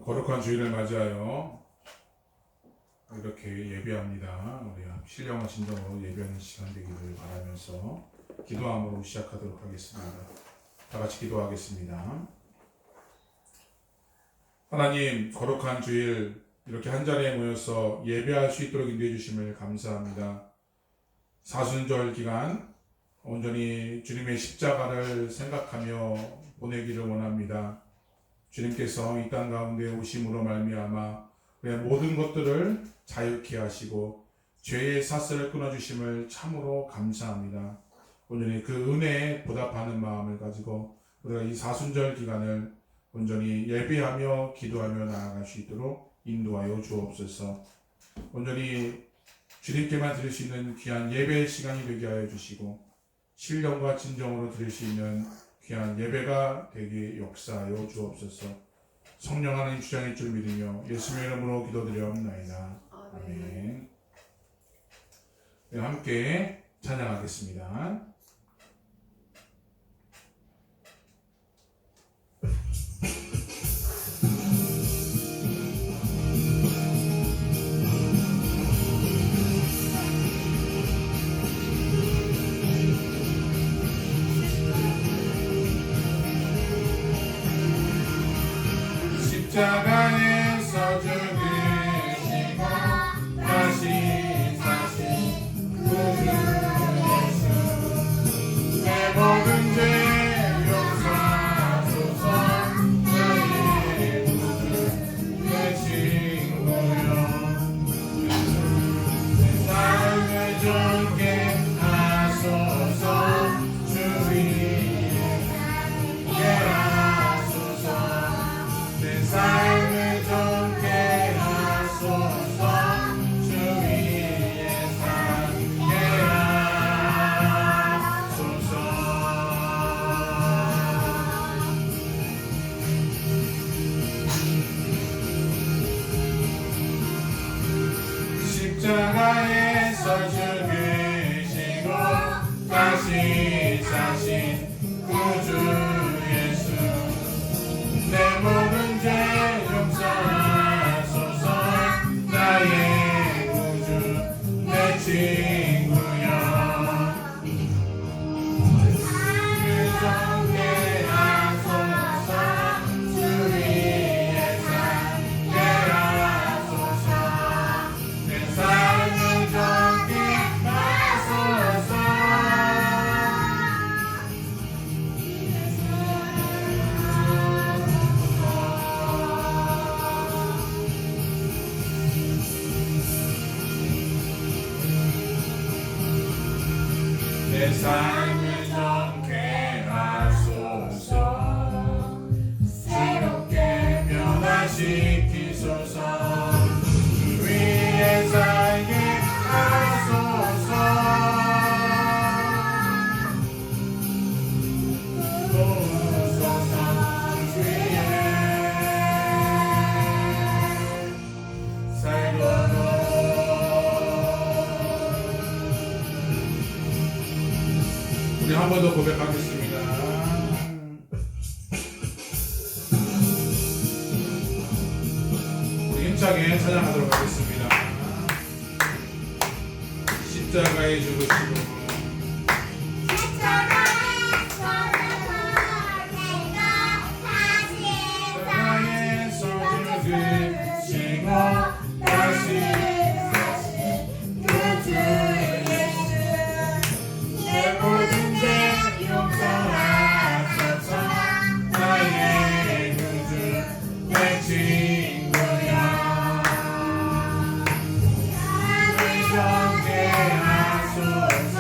거룩한 주일을 맞이하여 이렇게 예배합니다. 우리 신령한 진정으로 예배하는 시간 되기를 바라면서 기도함으로 시작하도록 하겠습니다. 다 같이 기도하겠습니다. 하나님, 거룩한 주일 이렇게 한자리에 모여서 예배할 수 있도록 인도해 주심을 감사합니다. 사순절 기간 온전히 주님의 십자가를 생각하며 보내기를 원합니다. 주님께서 이 땅 가운데 오심으로 말미암아 우리의 모든 것들을 자유케 하시고 죄의 사슬을 끊어주심을 참으로 감사합니다. 온전히 그 은혜에 보답하는 마음을 가지고 우리가 이 사순절 기간을 온전히 예배하며 기도하며 나아갈 수 있도록 인도하여 주옵소서. 온전히 주님께만 드릴 수 있는 귀한 예배의 시간이 되게 하여 주시고 신령과 진정으로 드릴 수 있는 귀한 예배가 되게 역사하여 주옵소서. 성령 하나님 주장일 줄 믿으며 예수님의 이름으로 기도드려옵나이다. 아멘. 네, 함께 찬양하겠습니다. 십자가에서 죽으시고 다시 사신 구주 예수, 내 모든 죄 용서하소서. 나의 구주 내 친구여, 내 삶을 좋게 하소서. 주 위에 살게 하소서. 내 삶을 좋게 하소서. 주 위에 살게 하소서. 십자가에서 죽으시고 다시 사신 구주 예수, 내 모든 죄 용서하소서. 나의 구주 내 친구여, 삶을 좋게 하소서. 주 위에 살게 하소서. 내 삶을 좋게 하소서. 내 삶을 좋게 하소서. 새롭게 변화시키소서. 주 위에 살게 하소서. 도우소서. 주 위에 살도록. 우리 한 번 더 고백하겠습니다. 우리 힘차게 찬양하도록 하겠습니다. 십자가에 죽으시고 십자가에서 죽으시고 다시 사신 구주 예수, 내 모든 죄 용서하소서. 나의 구주 내 친구여, 삶을 좋게 하소서.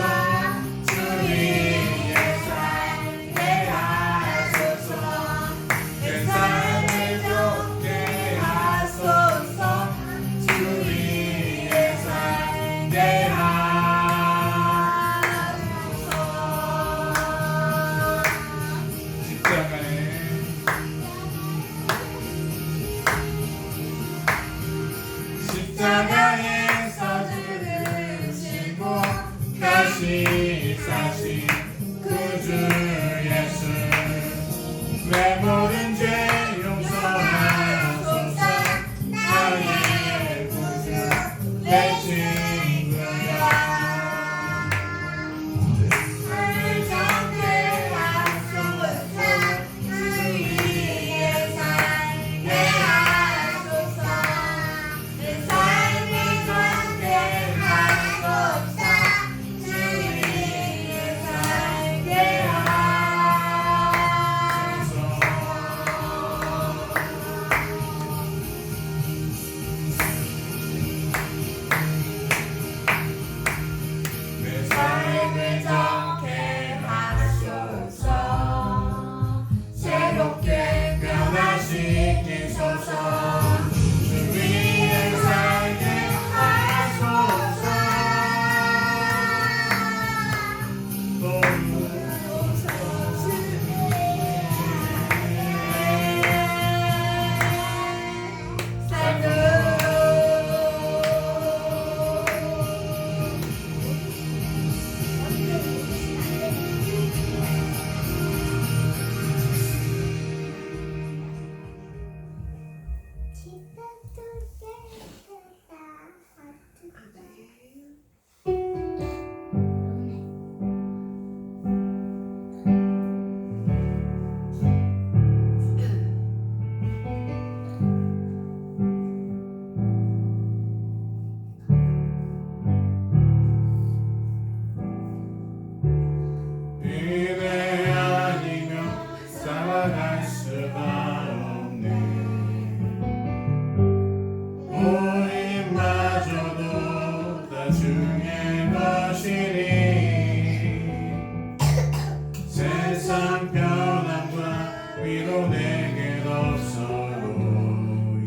세상 변함과 위로 내겐 없어도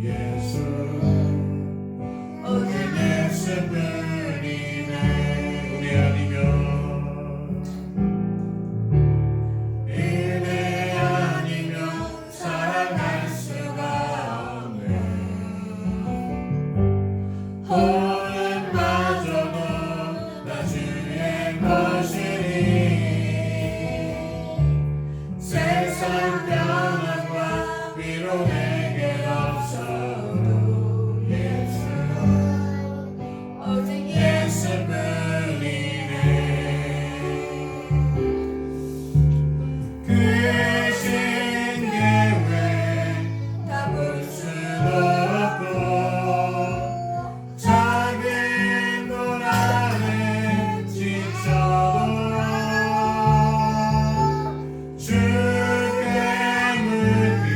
예수 오직 예수뿐이네. 은혜 아니면 살아갈 수가 없네. 호흡마저도 나 주의 것이니 세상 변함과 위로 내겐 없어도 예수 오직 예수뿐이네. 그신 계획 다 볼 수도 없고 작은 돌 안에 지쳐도 주께 묻힌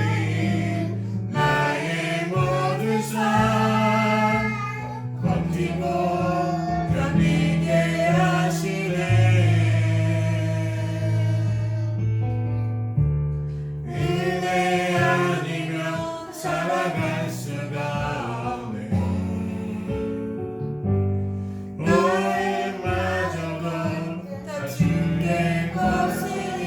나의 모든 삶 버티고 견디게 하시네. 은혜 아니면 살아갈 수가 없네. 오해마저도 다 주의 것이니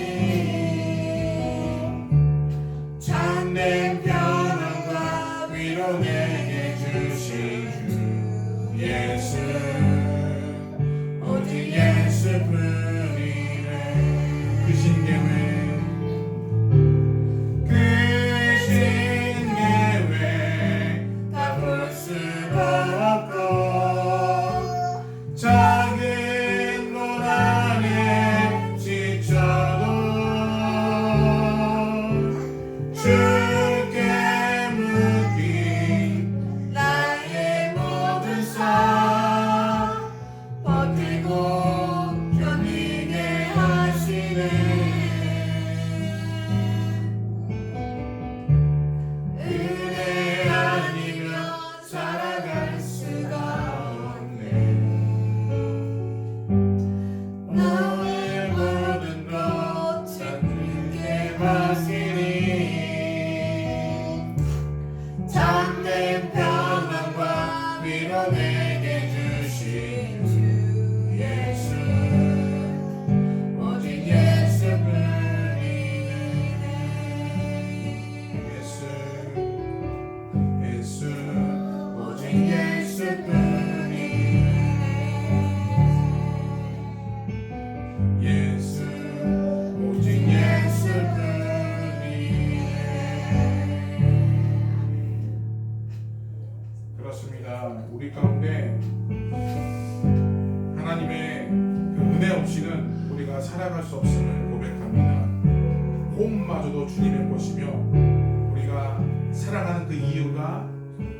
참된 평안과 위로 내게 주신 주 예수 오직 예수뿐이네. 크신 계획 다 볼 수가 없고 작은 돌 안에 지쳐도 주께 묻힌 나의 모든 삶 버티고 견디게 하시네. 은혜 아니면 살아갈 수가 없네. 너의 모든 것 다 주께 맡기니 참된 평안과 위로 내게 주신 주 예수 오직 예수뿐이네. 예수 예수 오직 예수뿐이네. 예수 오직 예수뿐이네. 그렇습니다. 우리 가운데 하나님의 그 은혜 없이는 우리가 살아갈 수 없음을 고백합니다. 호흡마저도 주님의 것이며 우리가 살아가는 그 이유가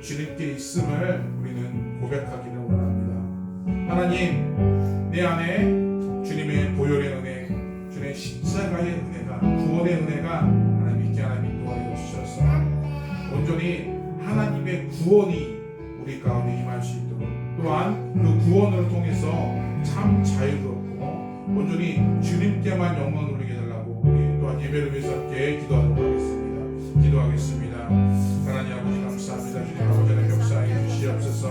주님께 있음을 우리는 고백하기를 원합니다. 하나님, 내 안에 주님의 보혈의 은혜, 주님의 십자가의 은혜가, 구원의 은혜가 하나님 있게 하나님 인도하여 주셔서 온전히 하나님의 구원이 우리 가운데 임할 수 있도록, 또한 그 구원을 통해서 참 자유롭고 온전히 주님께만 영광을 돌리게 해달라고 우리 또한 예배를 위해서 함께 기도하도록 하겠습니다. 기도하겠습니다. 하나님 아버지 감사합니다. 주님 아버지의 역사에 주시옵소서.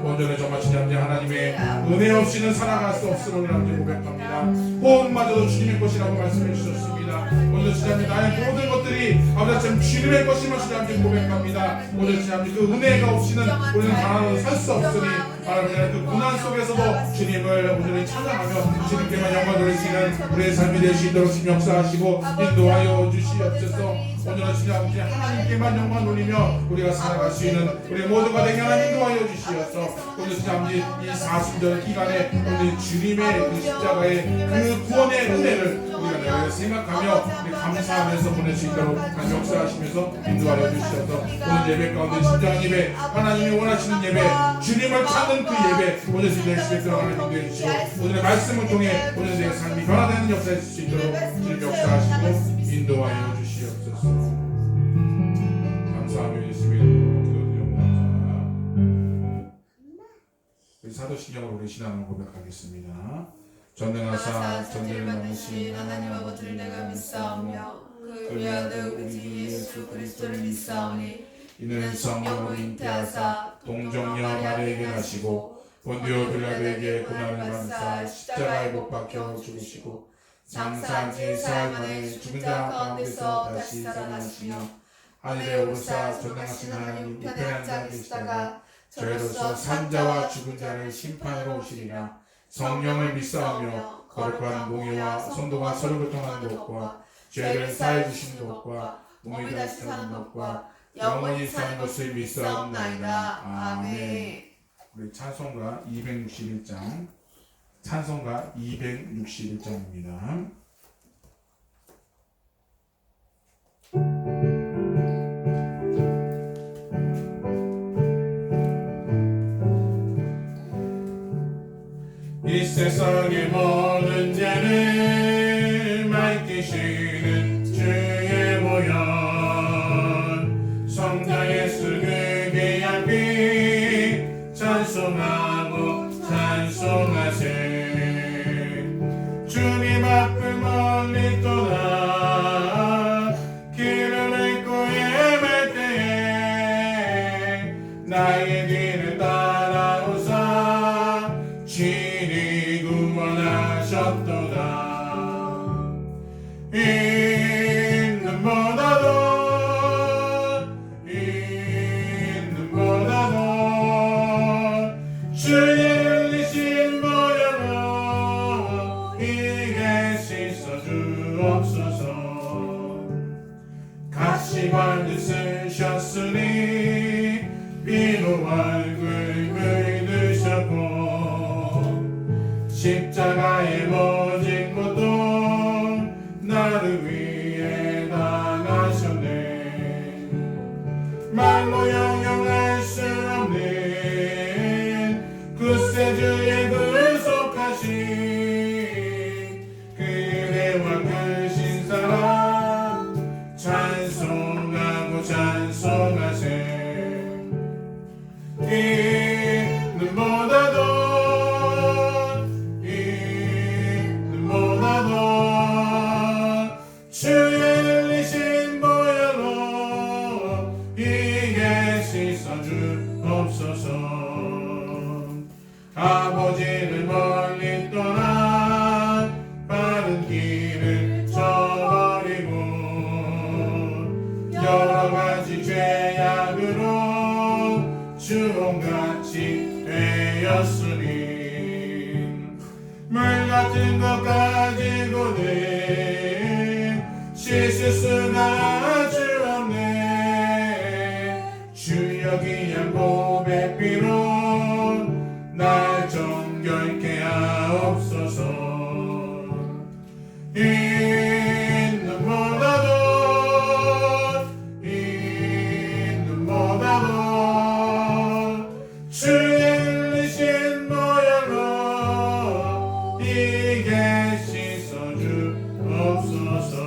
온전히 정말 진짜 하나님의 은혜 없이는 살아갈 수 없음을 함께 고백합니다. 호흡마저도 주님의 것이라고 말씀해 주셨습니다. 오늘 진짜 나의 모든 것들이 아버지 참 주님의 것임을 진짜 함께 고백합니다. 오늘 진짜 그 은혜가 없이는 우리는 하나도 살 수 없으니 하나님 그 고난 속에서도 주님을 온전히 찬양하며 주님께만 영광 돌리시는 우리의 삶이 될 수 있도록 주님 역사하시고 인도하여 주시옵소서. 오늘은 진짜 아버지 하나님께만 영광 돌리며 우리가 살아갈 수 있는 우리 모두가 되게 하나님 인도하여 주시옵소서. 오늘 진짜 아버지 이 40절 기간에 오늘 주님의 그 십자가의 그 구원의 은혜를 우리가 늘 생각하며 우리 감사하면서 보낼 수 있도록 하나님 역사하시면서 인도하여 주시옵소서. 오늘 예배 가운데 진정한 예배, 하나님이 원하시는 예배, 주님을 찾는 그 예배, 오늘 진짜 예배 들어가는 인도해 주시고 오늘의 말씀을 통해 오늘 내 삶이 변화되는 역사에 있을 수 있도록 주님 역사하시고 인도하여 주시옵소서. 감사하며 예수님의 이름으로 기도드립니다. 우리 사도신경으로 우리 신앙을 고백하겠습니다. 전능하사 전쟁을 만드신 만드신 하나님 아버지를 내가 믿사오며 그 위아들 우리 주 예수 그리스도를 믿사오니 이는 성령으로 잉태하사 동정녀 마리아에게 나시고 본디오 빌라도에게 고난을 받으사 십자가에 못 박혀 죽으시고 장사한 지 사흘 만에 죽은 자 가운데서 다시 살아나시며 하늘에 오르사 전능하신 하나님 우편에 앉아 계시다가 저희로서 산 자와 죽은 자를 심판하러 오시리라. 성령을 믿사오며 거룩한 공의와 성도가 서로 교통하는 것과 죄를 사해 주시는 것과 몸이 다시 사는 것과 영원히 사는 것을 믿사옵나이다. 아멘. 우리 찬송가 261장 찬송가 261장입니다. 이 세상의 모든 죄를 맡기시는 주의 보혈 성자 예수 그 귀한 피 찬송하고 찬송하세. 주님 앞을 멀리 떠나 길을 잃고 헤맬 때에 나의 뒤를 따라오사 친히 구원하셨도다. 있는보다도 주의 흘리신 보혈로 이게 씻어 주옵소서. 같이 발을 쓰셨으니 비로 얼굴 물드셨고 십자가에 못 진 것도 나를 위해 당하셨네. 말로 형용할 수 없는 굳세 주의 구속하신 그대와 그 신사랑 찬송하고 찬송하세. 주의 흘리신 보혈로 이게 씻어 주옵소서. 아버지를 멀리 떠나 바른 길을 저버리고 여러가지 죄악으로 주홍같이 되었으니 물같은 것 가지고는 씻을 수가 주 없네. 주여 귀한 고백비로 날 정결케 하옵소서. 있는보다도 주의 흘리신 보혈로 이게 씻어 주옵소서.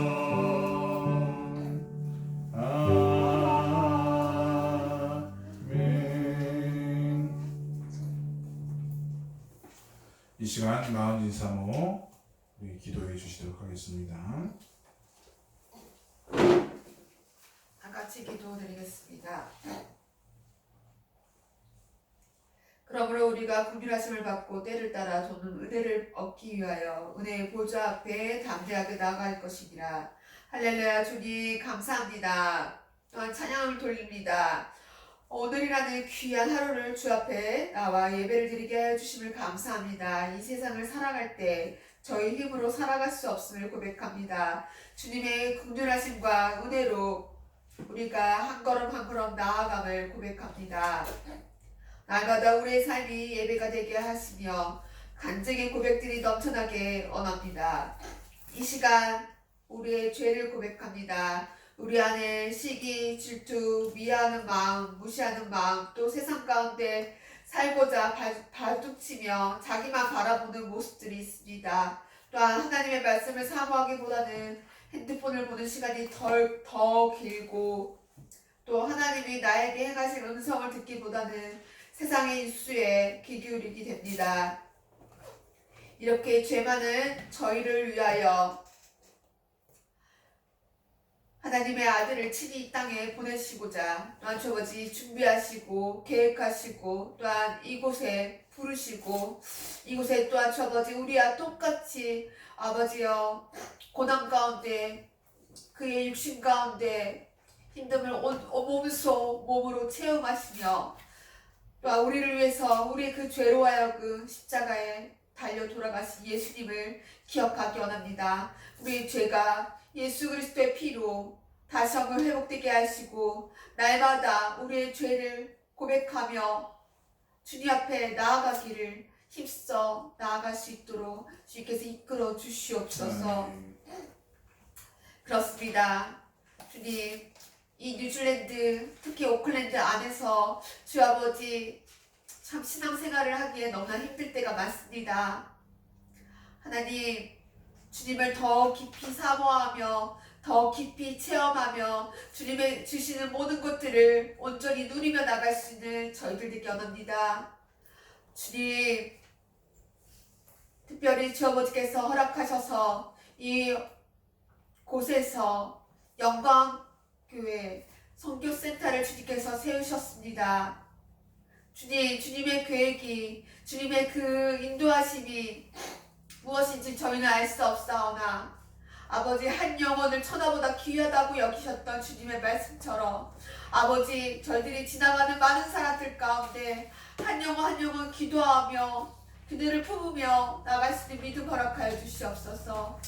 이 시간 마흔 인사모 우리 기도해 주시도록 하겠습니다. 다 같이 기도드리겠습니다. 그러므로 우리가 긍휼하심을 받고 때를 따라 도는 은혜를 얻기 위하여 은혜의 보좌 앞에 담대하게 나아갈 것이니라. 할렐루야. 주님 감사합니다. 또한 찬양을 돌립니다. 오늘이라는 귀한 하루를 주 앞에 나와 예배를 드리게 하여 주심을 감사합니다. 이 세상을 살아갈 때 저희 힘으로 살아갈 수 없음을 고백합니다. 주님의 긍휼하심과 은혜로 우리가 한 걸음 한 걸음 나아감을 고백합니다. 날마다 우리의 삶이 예배가 되게 하시며 간증의 고백들이 넘쳐나게 원합니다. 이 시간 우리의 죄를 고백합니다. 우리 안에 시기, 질투, 미워하는 마음, 무시하는 마음, 또 세상 가운데 살고자 발둑치며 자기만 바라보는 모습들이 있습니다. 또한 하나님의 말씀을 사모하기보다는 핸드폰을 보는 시간이 더 길고, 또 하나님이 나에게 행하신 음성을 듣기보다는 세상의 인수에 귀 기울이게 됩니다. 이렇게 죄 많은 저희를 위하여 하나님의 아들을 친히 이 땅에 보내시고자 또한 주 아버지 준비하시고 계획하시고 또한 이곳에 부르시고 이곳에 또한 주 아버지 우리와 똑같이 아버지여 고난 가운데 그의 육신 가운데 힘듦을 몸으로 체험하시며 또한 우리를 위해서 우리의 그 죄로 하여금 십자가에 달려 돌아가신 예수님을 기억하기 원합니다. 우리의 죄가 예수 그리스도의 피로 다시 한번 회복되게 하시고 날마다 우리의 죄를 고백하며 주님 앞에 나아가기를 힘써 나아갈 수 있도록 주님께서 이끌어 주시옵소서. 그렇습니다. 주님, 이 뉴질랜드 특히 오클랜드 안에서 주 아버지 참 신앙생활을 하기에 너무나 힘들 때가 많습니다. 하나님, 주님을 더 깊이 사모하며 더 깊이 체험하며 주님의 주시는 모든 것들을 온전히 누리며 나갈 수 있는 저희들 되게 원합니다. 주님, 특별히 주 아버지께서 허락하셔서 이 곳에서 영광교회 선교센터를 주님께서 세우셨습니다. 주님, 주님의 계획이, 주님의 그 인도하심이 무엇인지 저희는 알 수 없사오나 아버지 한 영혼을 천하보다 귀하다고 여기셨던 주님의 말씀처럼 아버지 저희들이 지나가는 많은 사람들 가운데 한 영혼 한 영혼 기도하며 그들을 품으며 나갈 수 있는 믿음 허락하여 주시옵소서.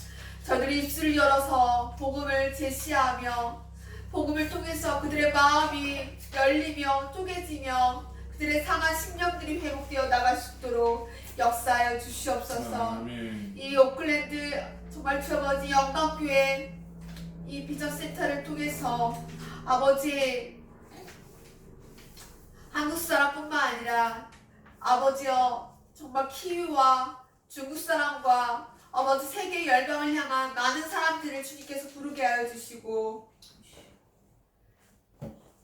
저들이 입술을 열어서 복음을 제시하며 복음을 통해서 그들의 마음이 열리며 쪼개지며 그들의 상한 심령들이 회복되어 나갈 수 있도록 역사하여 주시옵소서. 아멘. 이 오클랜드 정말 주 아버지 영광교회 이 비전센터를 통해서 아버지 한국 사람뿐만 아니라 아버지여 정말 키위와 중국 사람과 아버지 세계 열방을 향한 많은 사람들을 주님께서 부르게 하여 주시고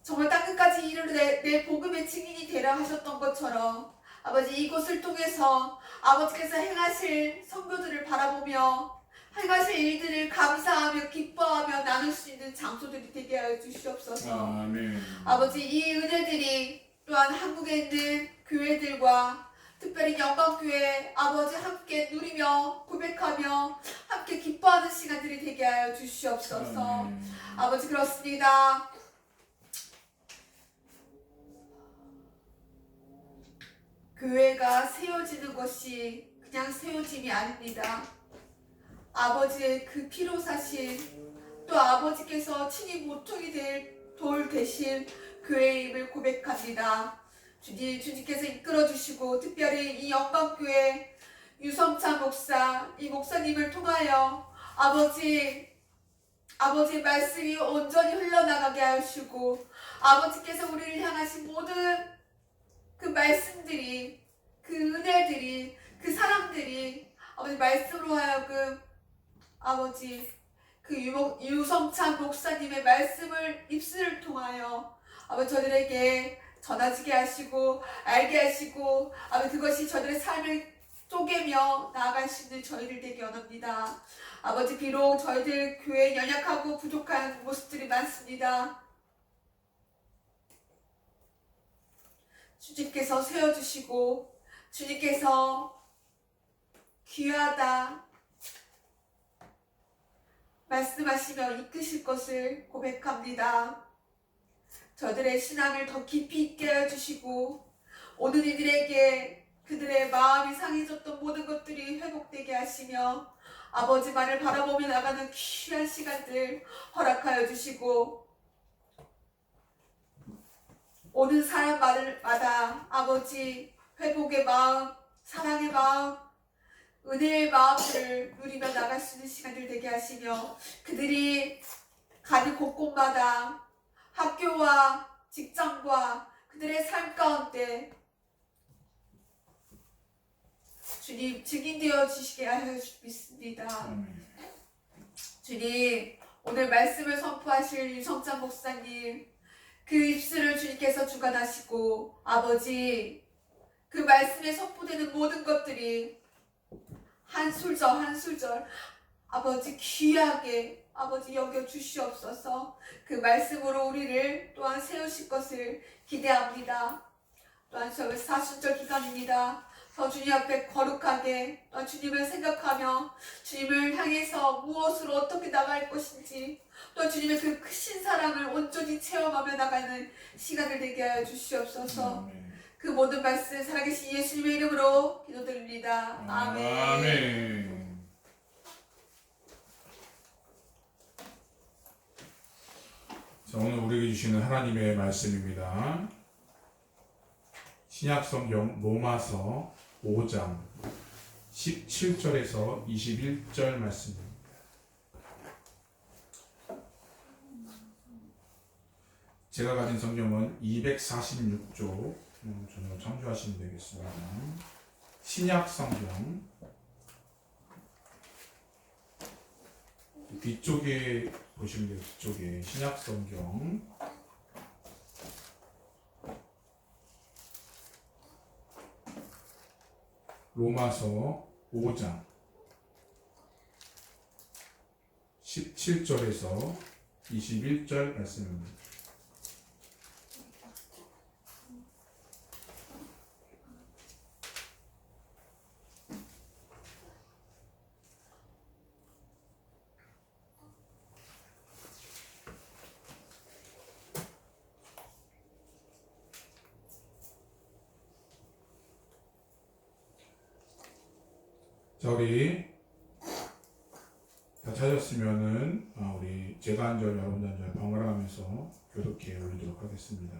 정말 땅끝까지 이르르되 내 복음의 증인이 되라 하셨던 것처럼 아버지 이곳을 통해서 아버지께서 행하실 선교들을 바라보며 행하실 일들을 감사하며 기뻐하며 나눌 수 있는 장소들이 되게 하여 주시옵소서. 아멘. 아버지 이 은혜들이 또한 한국에 있는 교회들과 특별히 영광교회 아버지 함께 누리며 고백하며 함께 기뻐하는 시간들이 되게 하여 주시옵소서. 아버지 그렇습니다. 교회가 세워지는 것이 그냥 세워짐이 아닙니다. 아버지의 그 피로 사신 또 아버지께서 친히 모퉁이 될 돌 대신 교회임을 고백합니다. 주님께서 이끌어 주시고 특별히 이 영광교회 유성찬 목사 이 목사님을 통하여 아버지의 말씀이 온전히 흘러나가게 하시고 아버지께서 우리를 향하신 모든 그 말씀들이 그 은혜들이 그 사람들이 아버지 말씀으로 하여금 아버지 그 유성찬 목사님의 말씀을 입술을 통하여 아버지 저들에게 전하지게 하시고 알게 하시고 아버지 그것이 저들의 삶을 쪼개며 나아갈 수 있는 저희들 되게 원합니다. 아버지 비록 저희들 교회에 연약하고 부족한 모습들이 많습니다. 주님께서 세워주시고 주님께서 귀하다 말씀하시며 이끄실 것을 고백합니다. 저들의 신앙을 더 깊이 있게 해주시고 오늘 이들에게 그들의 마음이 상해졌던 모든 것들이 회복되게 하시며 아버지만을 바라보며 나가는 귀한 시간들 허락하여 주시고 오는 사람마다 아버지 회복의 마음, 사랑의 마음, 은혜의 마음을 누리며 나갈 수 있는 시간들 되게 하시며 그들이 가는 곳곳마다 학교와 직장과 그들의 삶 가운데 주님 증인되어 주시게 하여 믿습니다. 주님 오늘 말씀을 선포하실 유성찬 목사님 그 입술을 주님께서 주관하시고 아버지 그 말씀에 선포되는 모든 것들이 한 술절 한 술절 아버지 귀하게 아버지 여겨 주시옵소서. 그 말씀으로 우리를 또한 세우실 것을 기대합니다. 또한 저 사순절 기간입니다. 더 주님 앞에 거룩하게 또 주님을 생각하며 주님을 향해서 무엇으로 어떻게 나갈 것인지 또 주님의 그 크신 사랑을 온전히 체험하며 나가는 시간을 되게 하여 주시옵소서. 그 모든 말씀 살아계신 예수님의 이름으로 기도드립니다. 아멘. 아멘. 자, 오늘 우리에게 주시는 하나님의 말씀입니다. 신약성경 로마서 5장 17절에서 21절 말씀입니다. 제가 가진 성경은 246조 전혀 참조하시면 되겠습니다. 신약성경 뒤쪽에 보시면 돼요. 뒤쪽에 신약성경 로마서 5장 17절에서 21절 말씀입니다. 자, 우리 다 찾았으면은 우리 제가 한 절, 여러분 한 절 번갈아가면서 교독해 올리도록 하겠습니다.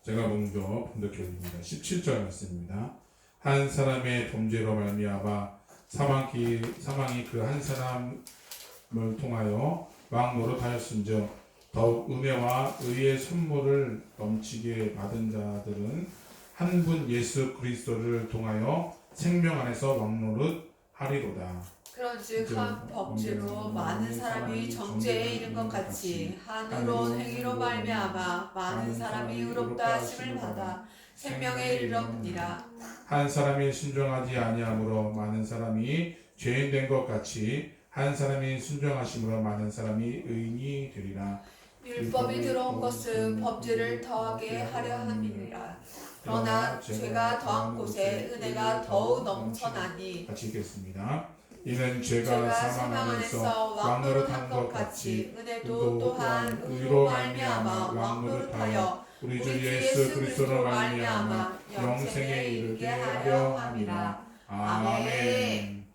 제가 먼저 번독해 올립니다. 17절 말씀입니다. 한 사람의 범죄로 말미암아 사망이 그 한 사람을 통하여 막 노릇하였은즉 더욱 은혜와 의의 선물을 넘치게 받은 자들은 한 분 예수 그리스도를 통하여 생명 안에서 왕노릇하리로다. 그런즉 한 범죄로 많은 사람이 정죄에 이른 것 같이 한 의로운 행위로 말미암아 많은 사람이 의롭다 하심을 받아 생명에 이르렀느니라. 한 사람이 순종하지 아니함으로 많은 사람이 죄인 된 것 같이 한 사람이 순종하심으로 많은 사람이 의인이 되리라. 율법이 들어온 것은 범죄를 더하게 하려 함이니라. 그러나 죄가 더한 곳에 은혜가 더욱 넘쳐나니. 같이 읽겠습니다. 이는 죄가 사망 안에서 왕노릇한 것 같이 은혜도 또한 의로 말미암아 왕노릇하여 우리 주 예수 그리스도로 말미암아 영생에 이르게 하려 함이라. 아멘.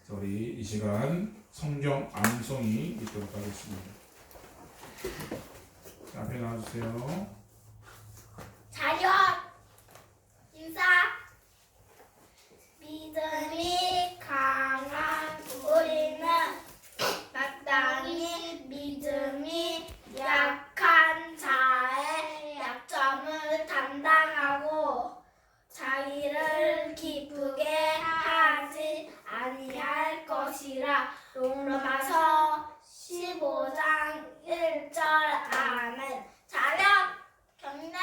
자, 우리 이 시간 성경 암송이 있도록 하겠습니다. 앞에 나와주세요. 자연 인사 믿음이 강한 우리는 마땅히 믿음이 약한 자의 약점을 담당하고 자기를 기쁘게 하지 아니할 것이라. 로마서 15장 1절. 아멘. 자연 경례.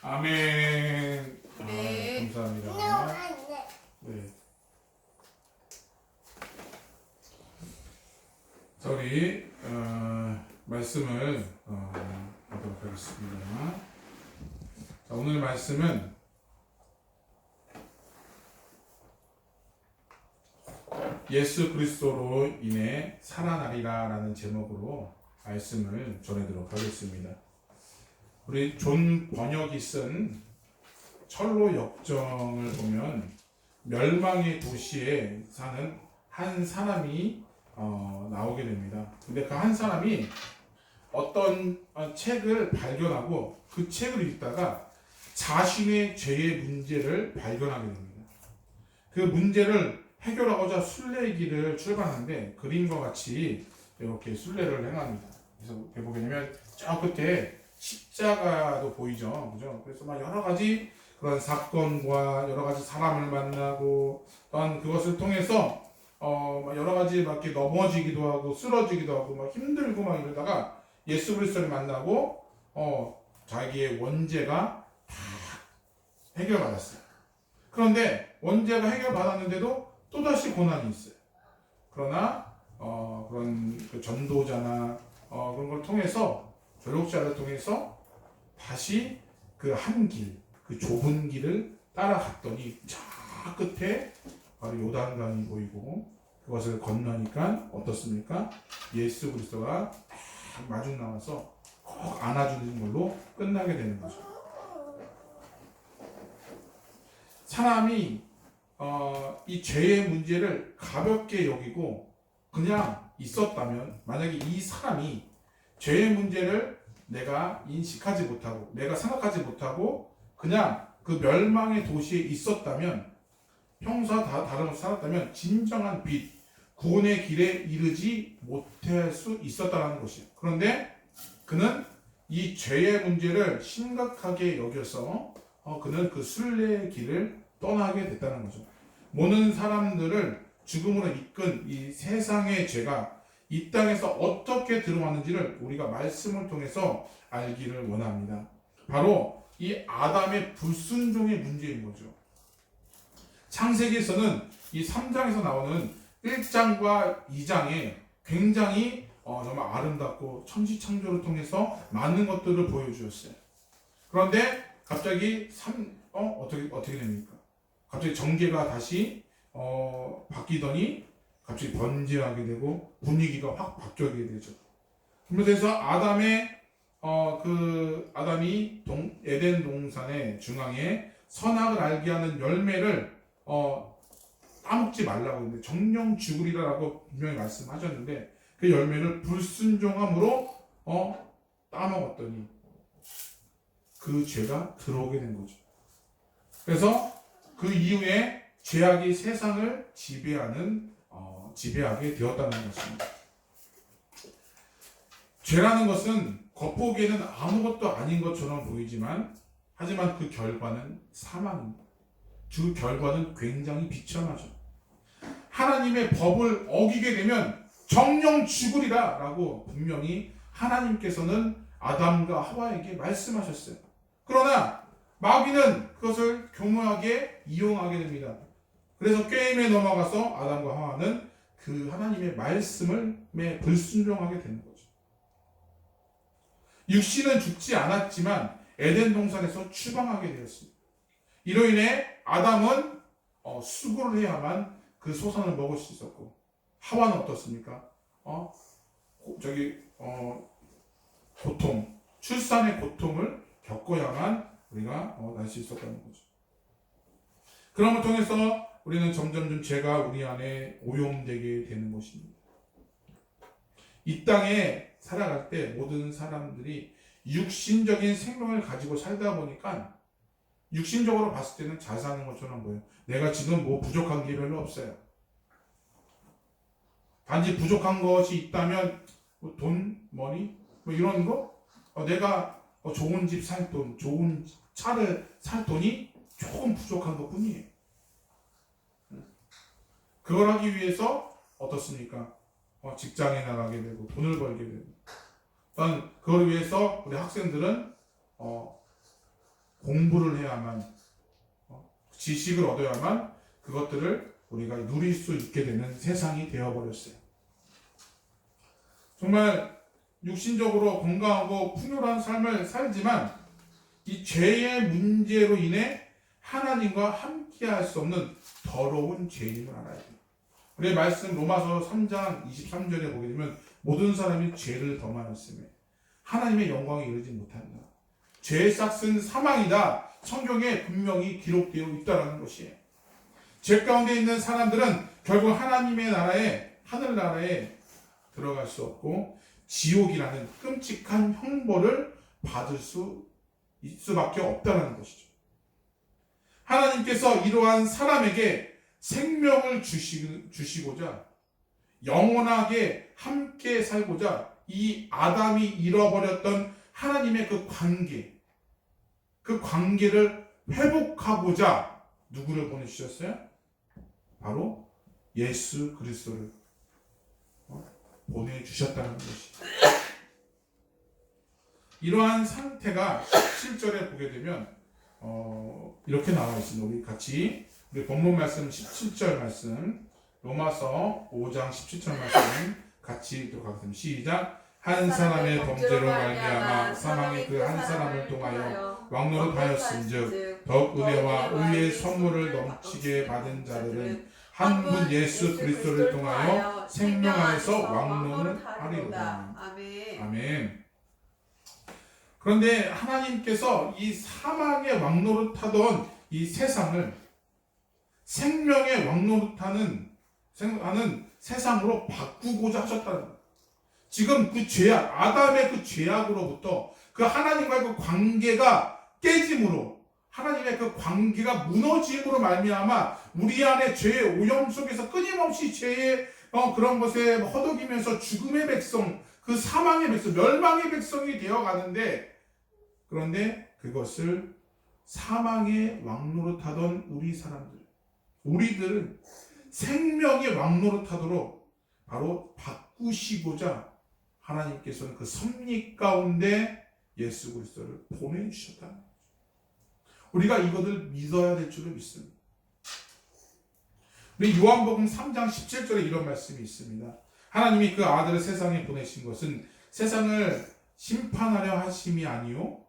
아멘. 네. 감사합니다. 네. 자, 우리 말씀을 하도록 하겠습니다. 자, 오늘 말씀은 예수 그리스도로 인해 살아나리라 라는 제목으로 말씀을 전해드리도록 하겠습니다. 우리 존 번역이 쓴 철로 역정을 보면 멸망의 도시에 사는 한 사람이 나오게 됩니다. 근데 그 한 사람이 어떤 책을 발견하고 그 책을 읽다가 자신의 죄의 문제를 발견하게 됩니다. 그 문제를 해결하고자 순례길을 출발하는데 그림과 같이 이렇게 순례를 행합니다. 그래서 어떻게 보게 되면 저 끝에 십자가도 보이죠. 그죠? 그래서 막 여러 가지 그런 사건과 여러 가지 사람을 만나고 또한 그것을 통해서 여러 가지 막 이렇게 넘어지기도 하고 쓰러지기도 하고 막 힘들고 막 이러다가 예수 그리스도를 만나고 자기의 원죄가 다 해결받았어요. 그런데 원죄가 해결받았는데도 또다시 고난이 있어요. 그러나 그런 그 전도자나 그런 걸 통해서 조력자를 통해서 다시 그 한 길, 그 좁은 길을 따라갔더니 저 끝에 바로 요단강이 보이고 그것을 건너니까 어떻습니까? 예수 그리스도가 딱 마중 나와서 꼭 안아주는 걸로 끝나게 되는 거죠. 사람이 이 죄의 문제를 가볍게 여기고 그냥 있었다면, 만약에 이 사람이 죄의 문제를 내가 인식하지 못하고 내가 생각하지 못하고 그냥 그 멸망의 도시에 있었다면, 평소와 다름없이 살았다면 진정한 빛, 구원의 길에 이르지 못할 수 있었다는 것이에요. 그런데 그는 이 죄의 문제를 심각하게 여겨서 그는 그 순례의 길을 떠나게 됐다는 거죠. 모든 사람들을 죽음으로 이끈 이 세상의 죄가 이 땅에서 어떻게 들어왔는지를 우리가 말씀을 통해서 알기를 원합니다. 바로 이 아담의 불순종의 문제인 거죠. 창세기에서는 이 3장에서 나오는 1장과 2장에 굉장히 정말 아름답고 천지창조를 통해서 많은 것들을 보여주었어요. 그런데 갑자기 어떻게 됩니까? 갑자기 정계가 다시 바뀌더니 갑자기 번제하게 되고 분위기가 확 바뀌게 되죠. 그래서 아담이 에덴 동산의 중앙에 선악을 알게 하는 열매를 따먹지 말라고 했는데 정령 죽으리라고 분명히 말씀하셨는데 그 열매를 불순종함으로 따먹었더니 그 죄가 들어오게 된 거죠. 그래서 그 이후에 죄악이 세상을 지배하게 되었다는 것입니다. 죄라는 것은 겉보기에는 아무것도 아닌 것처럼 보이지만 하지만 그 결과는 사망입니다. 그 결과는 굉장히 비참하죠. 하나님의 법을 어기게 되면 정령 죽으리라 라고 분명히 하나님께서는 아담과 하와에게 말씀하셨어요. 그러나 마귀는 그것을 교묘하게 이용하게 됩니다. 그래서 게임에 넘어가서 아담과 하와는 그 하나님의 말씀을 불순종하게 되는 거죠. 육신은 죽지 않았지만 에덴 동산에서 추방하게 되었습니다. 이로 인해 아담은 수고를 해야만 그 소산을 먹을 수 있었고, 하와는 어떻습니까? 고통, 출산의 고통을 겪어야만 우리가 날 수 있었다는 거죠. 그런 걸 통해서 우리는 점점점 죄가 우리 안에 오염되게 되는 것입니다. 이 땅에 살아갈 때 모든 사람들이 육신적인 생명을 가지고 살다 보니까 육신적으로 봤을 때는 잘 사는 것처럼 보여요. 내가 지금 뭐 부족한 게 별로 없어요. 단지 부족한 것이 있다면 돈, 머니, 이런 거? 내가 좋은 집 살 돈, 좋은 차를 살 돈이 조금 부족한 것 뿐이에요. 그걸 하기 위해서 어떻습니까? 직장에 나가게 되고 돈을 벌게 되고, 그걸 위해서 우리 학생들은 공부를 해야만, 지식을 얻어야만 그것들을 우리가 누릴 수 있게 되는 세상이 되어버렸어요. 정말 육신적으로 건강하고 풍요로운 삶을 살지만 이 죄의 문제로 인해 하나님과 함께할 수 없는 더러운 죄인을 알아야 돼요. 우리의 말씀 로마서 3장 23절에 보게 되면 모든 사람이 죄를 범하였으며 하나님의 영광에 이르지 못한다. 죄의 싹은 사망이다. 성경에 분명히 기록되어 있다는 것이에요. 죄 가운데 있는 사람들은 결국 하나님의 나라에, 하늘나라에 들어갈 수 없고 지옥이라는 끔찍한 형벌을 받을 수밖에 없다는 것이죠. 하나님께서 이러한 사람에게 생명을 주시고자 영원하게 함께 살고자 이 아담이 잃어버렸던 하나님의 그 관계를 회복하고자 누구를 보내주셨어요? 바로 예수 그리스도를 보내주셨다는 것이. 이러한 상태가 7절에 보게 되면 이렇게 나와 있습니다. 우리 같이 우리 본문 말씀 17절 말씀, 로마서 5장 17절 말씀 같이 읽도록 하겠습니다. 시작. 한 사람의 범죄로 말미암아 사망이 그 한 사람을 통하여 왕노릇하였은즉 더욱 은혜와 의의 선물을 넘치게 받은 자들은 한 분 예수 그리스도를 통하여 생명 안에서 왕노를 하리로다. 아멘. 아멘. 그런데 하나님께서 이 사망의 왕노릇하던 이 세상을 생명의 왕노릇하는 세상으로 바꾸고자 하셨다는 거예요. 지금 그 죄악, 아담의 그 죄악으로부터 그 하나님과의 그 관계가 깨짐으로, 하나님의 그 관계가 무너짐으로 말미암아 우리 안에 죄의 오염 속에서 끊임없이 죄의 그런 것에 허덕이면서 죽음의 백성, 그 사망의 백성, 멸망의 백성이 되어가는데, 그런데 그것을 사망의 왕노릇하던 우리 사람들, 우리들을 생명의 왕노릇하도록 바로 바꾸시고자 하나님께서는 그 섭리 가운데 예수 그리스도를 보내주셨다는 거죠. 우리가 이것을 믿어야 될 줄을 믿습니다. 우리 요한복음 3장 17절에 이런 말씀이 있습니다. 하나님이 그 아들을 세상에 보내신 것은 세상을 심판하려 하심이 아니요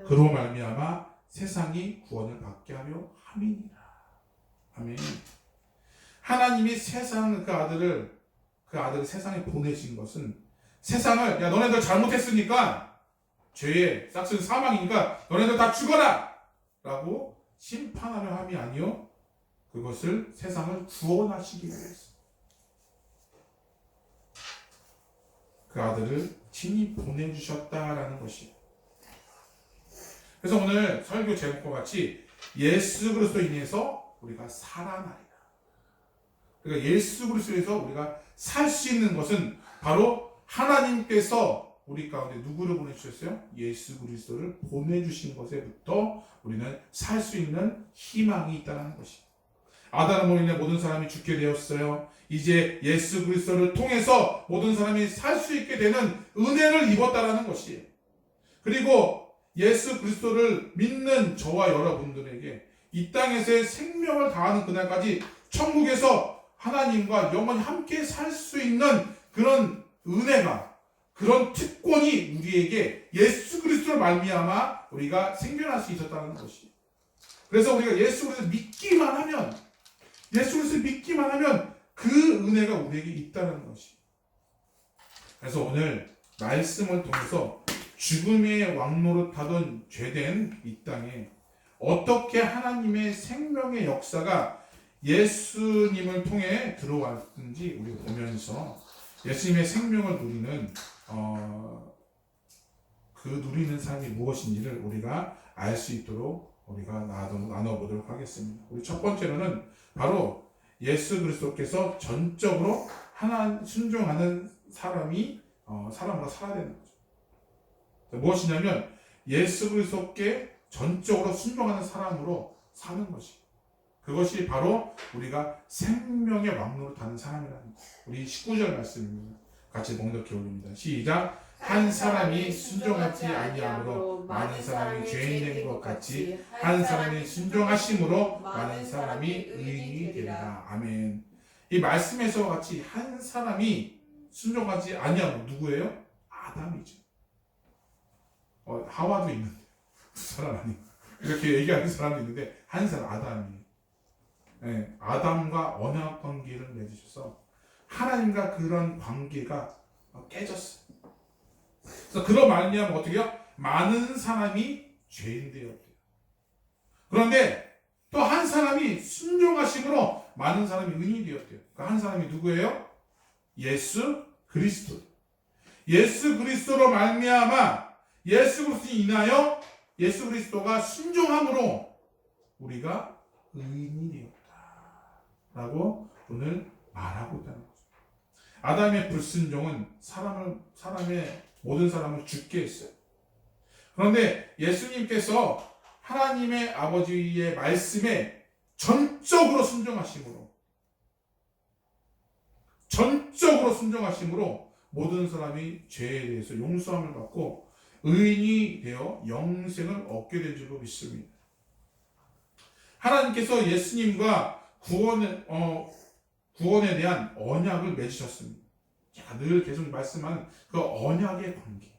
그로 말미암아 세상이 구원을 받게 하려 함이니라. 아멘. 하나님이 세상 그 아들을 세상에 보내신 것은 세상을, 야 너네들 잘못했으니까 죄의 싹슨 사망이니까 너네들 다 죽어라 라고 심판하려 함이 아니요 그것을 세상을 구원하시기 위해서 그 아들을 친히 보내주셨다라는 것이에요. 그래서 오늘 설교 제목과 같이 예수 그리스도로 인해서 우리가 살아나리라. 그러니까 예수 그리스도에서 우리가 살 수 있는 것은 바로 하나님께서 우리 가운데 누구를 보내주셨어요? 예수 그리스도를 보내주신 것에부터 우리는 살 수 있는 희망이 있다는 것입니다. 아담으로 인해 모든 사람이 죽게 되었어요. 이제 예수 그리스도를 통해서 모든 사람이 살 수 있게 되는 은혜를 입었다는 것이에요. 그리고 예수 그리스도를 믿는 저와 여러분들에게 이 땅에서의 생명을 다하는 그날까지 천국에서 하나님과 영원히 함께 살 수 있는 그런 은혜가, 그런 특권이 우리에게 예수 그리스도를 말미암아 우리가 생겨날 수 있었다는 것이. 그래서 우리가 예수 그리스도를 믿기만 하면, 예수 그리스도를 믿기만 하면 그 은혜가 우리에게 있다는 것이. 그래서 오늘 말씀을 통해서 죽음의 왕노릇하던 죄된 이 땅에 어떻게 하나님의 생명의 역사가 예수님을 통해 들어왔든지 우리가 보면서 예수님의 생명을 누리는 그 누리는 삶이 무엇인지를 우리가 알 수 있도록 우리가 나눠보도록 하겠습니다. 우리 첫 번째로는 바로 예수 그리스도께서 전적으로 하나 순종하는 사람으로 살아야 되는 거죠. 무엇이냐면 예수 그리스도께 전적으로 순종하는 사람으로 사는 것이. 그것이 바로 우리가 생명의 왕로를 타는 사람이라는 거예요. 우리 19절 말씀입니다. 같이 봉독해 올립니다. 시작. 한 사람이 순종하지 아니함으로 많은 사람이 죄인 된 것 같이 한 사람이 순종하심으로 많은 사람이 의인이 되리라. 아멘. 이 말씀에서 같이 한 사람이 순종하지 아니함으로 누구예요? 아담이죠. 하와도 있는데 두 사람 아니고 이렇게 얘기하는 사람도 있는데 한 사람 아담이에요. 네, 아담과 언약 관계를 맺으셔서 하나님과 그런 관계가 깨졌어요. 그래서 그런 말미암아 어떻게 해요? 많은 사람이 죄인 되었대요. 그런데 또 한 사람이 순종하심으로 많은 사람이 의인이 되었대요. 그 한 사람이 누구예요? 예수 그리스도. 예수 그리스도로 말미암아 예수 그리스도에 인하여 예수 그리스도가 순종함으로 우리가 의인이 되었다라고 오늘 말하고 있다는 거죠. 아담의 불순종은 사람의 모든 사람을 죽게 했어요. 그런데 예수님께서 하나님의 아버지의 말씀에 전적으로 순종하심으로 모든 사람이 죄에 대해서 용서함을 받고 의인이 되어 영생을 얻게 된 줄로 믿습니다. 하나님께서 예수님과 구원에 대한 언약을 맺으셨습니다. 제가 늘 계속 말씀하는 그 언약의 관계.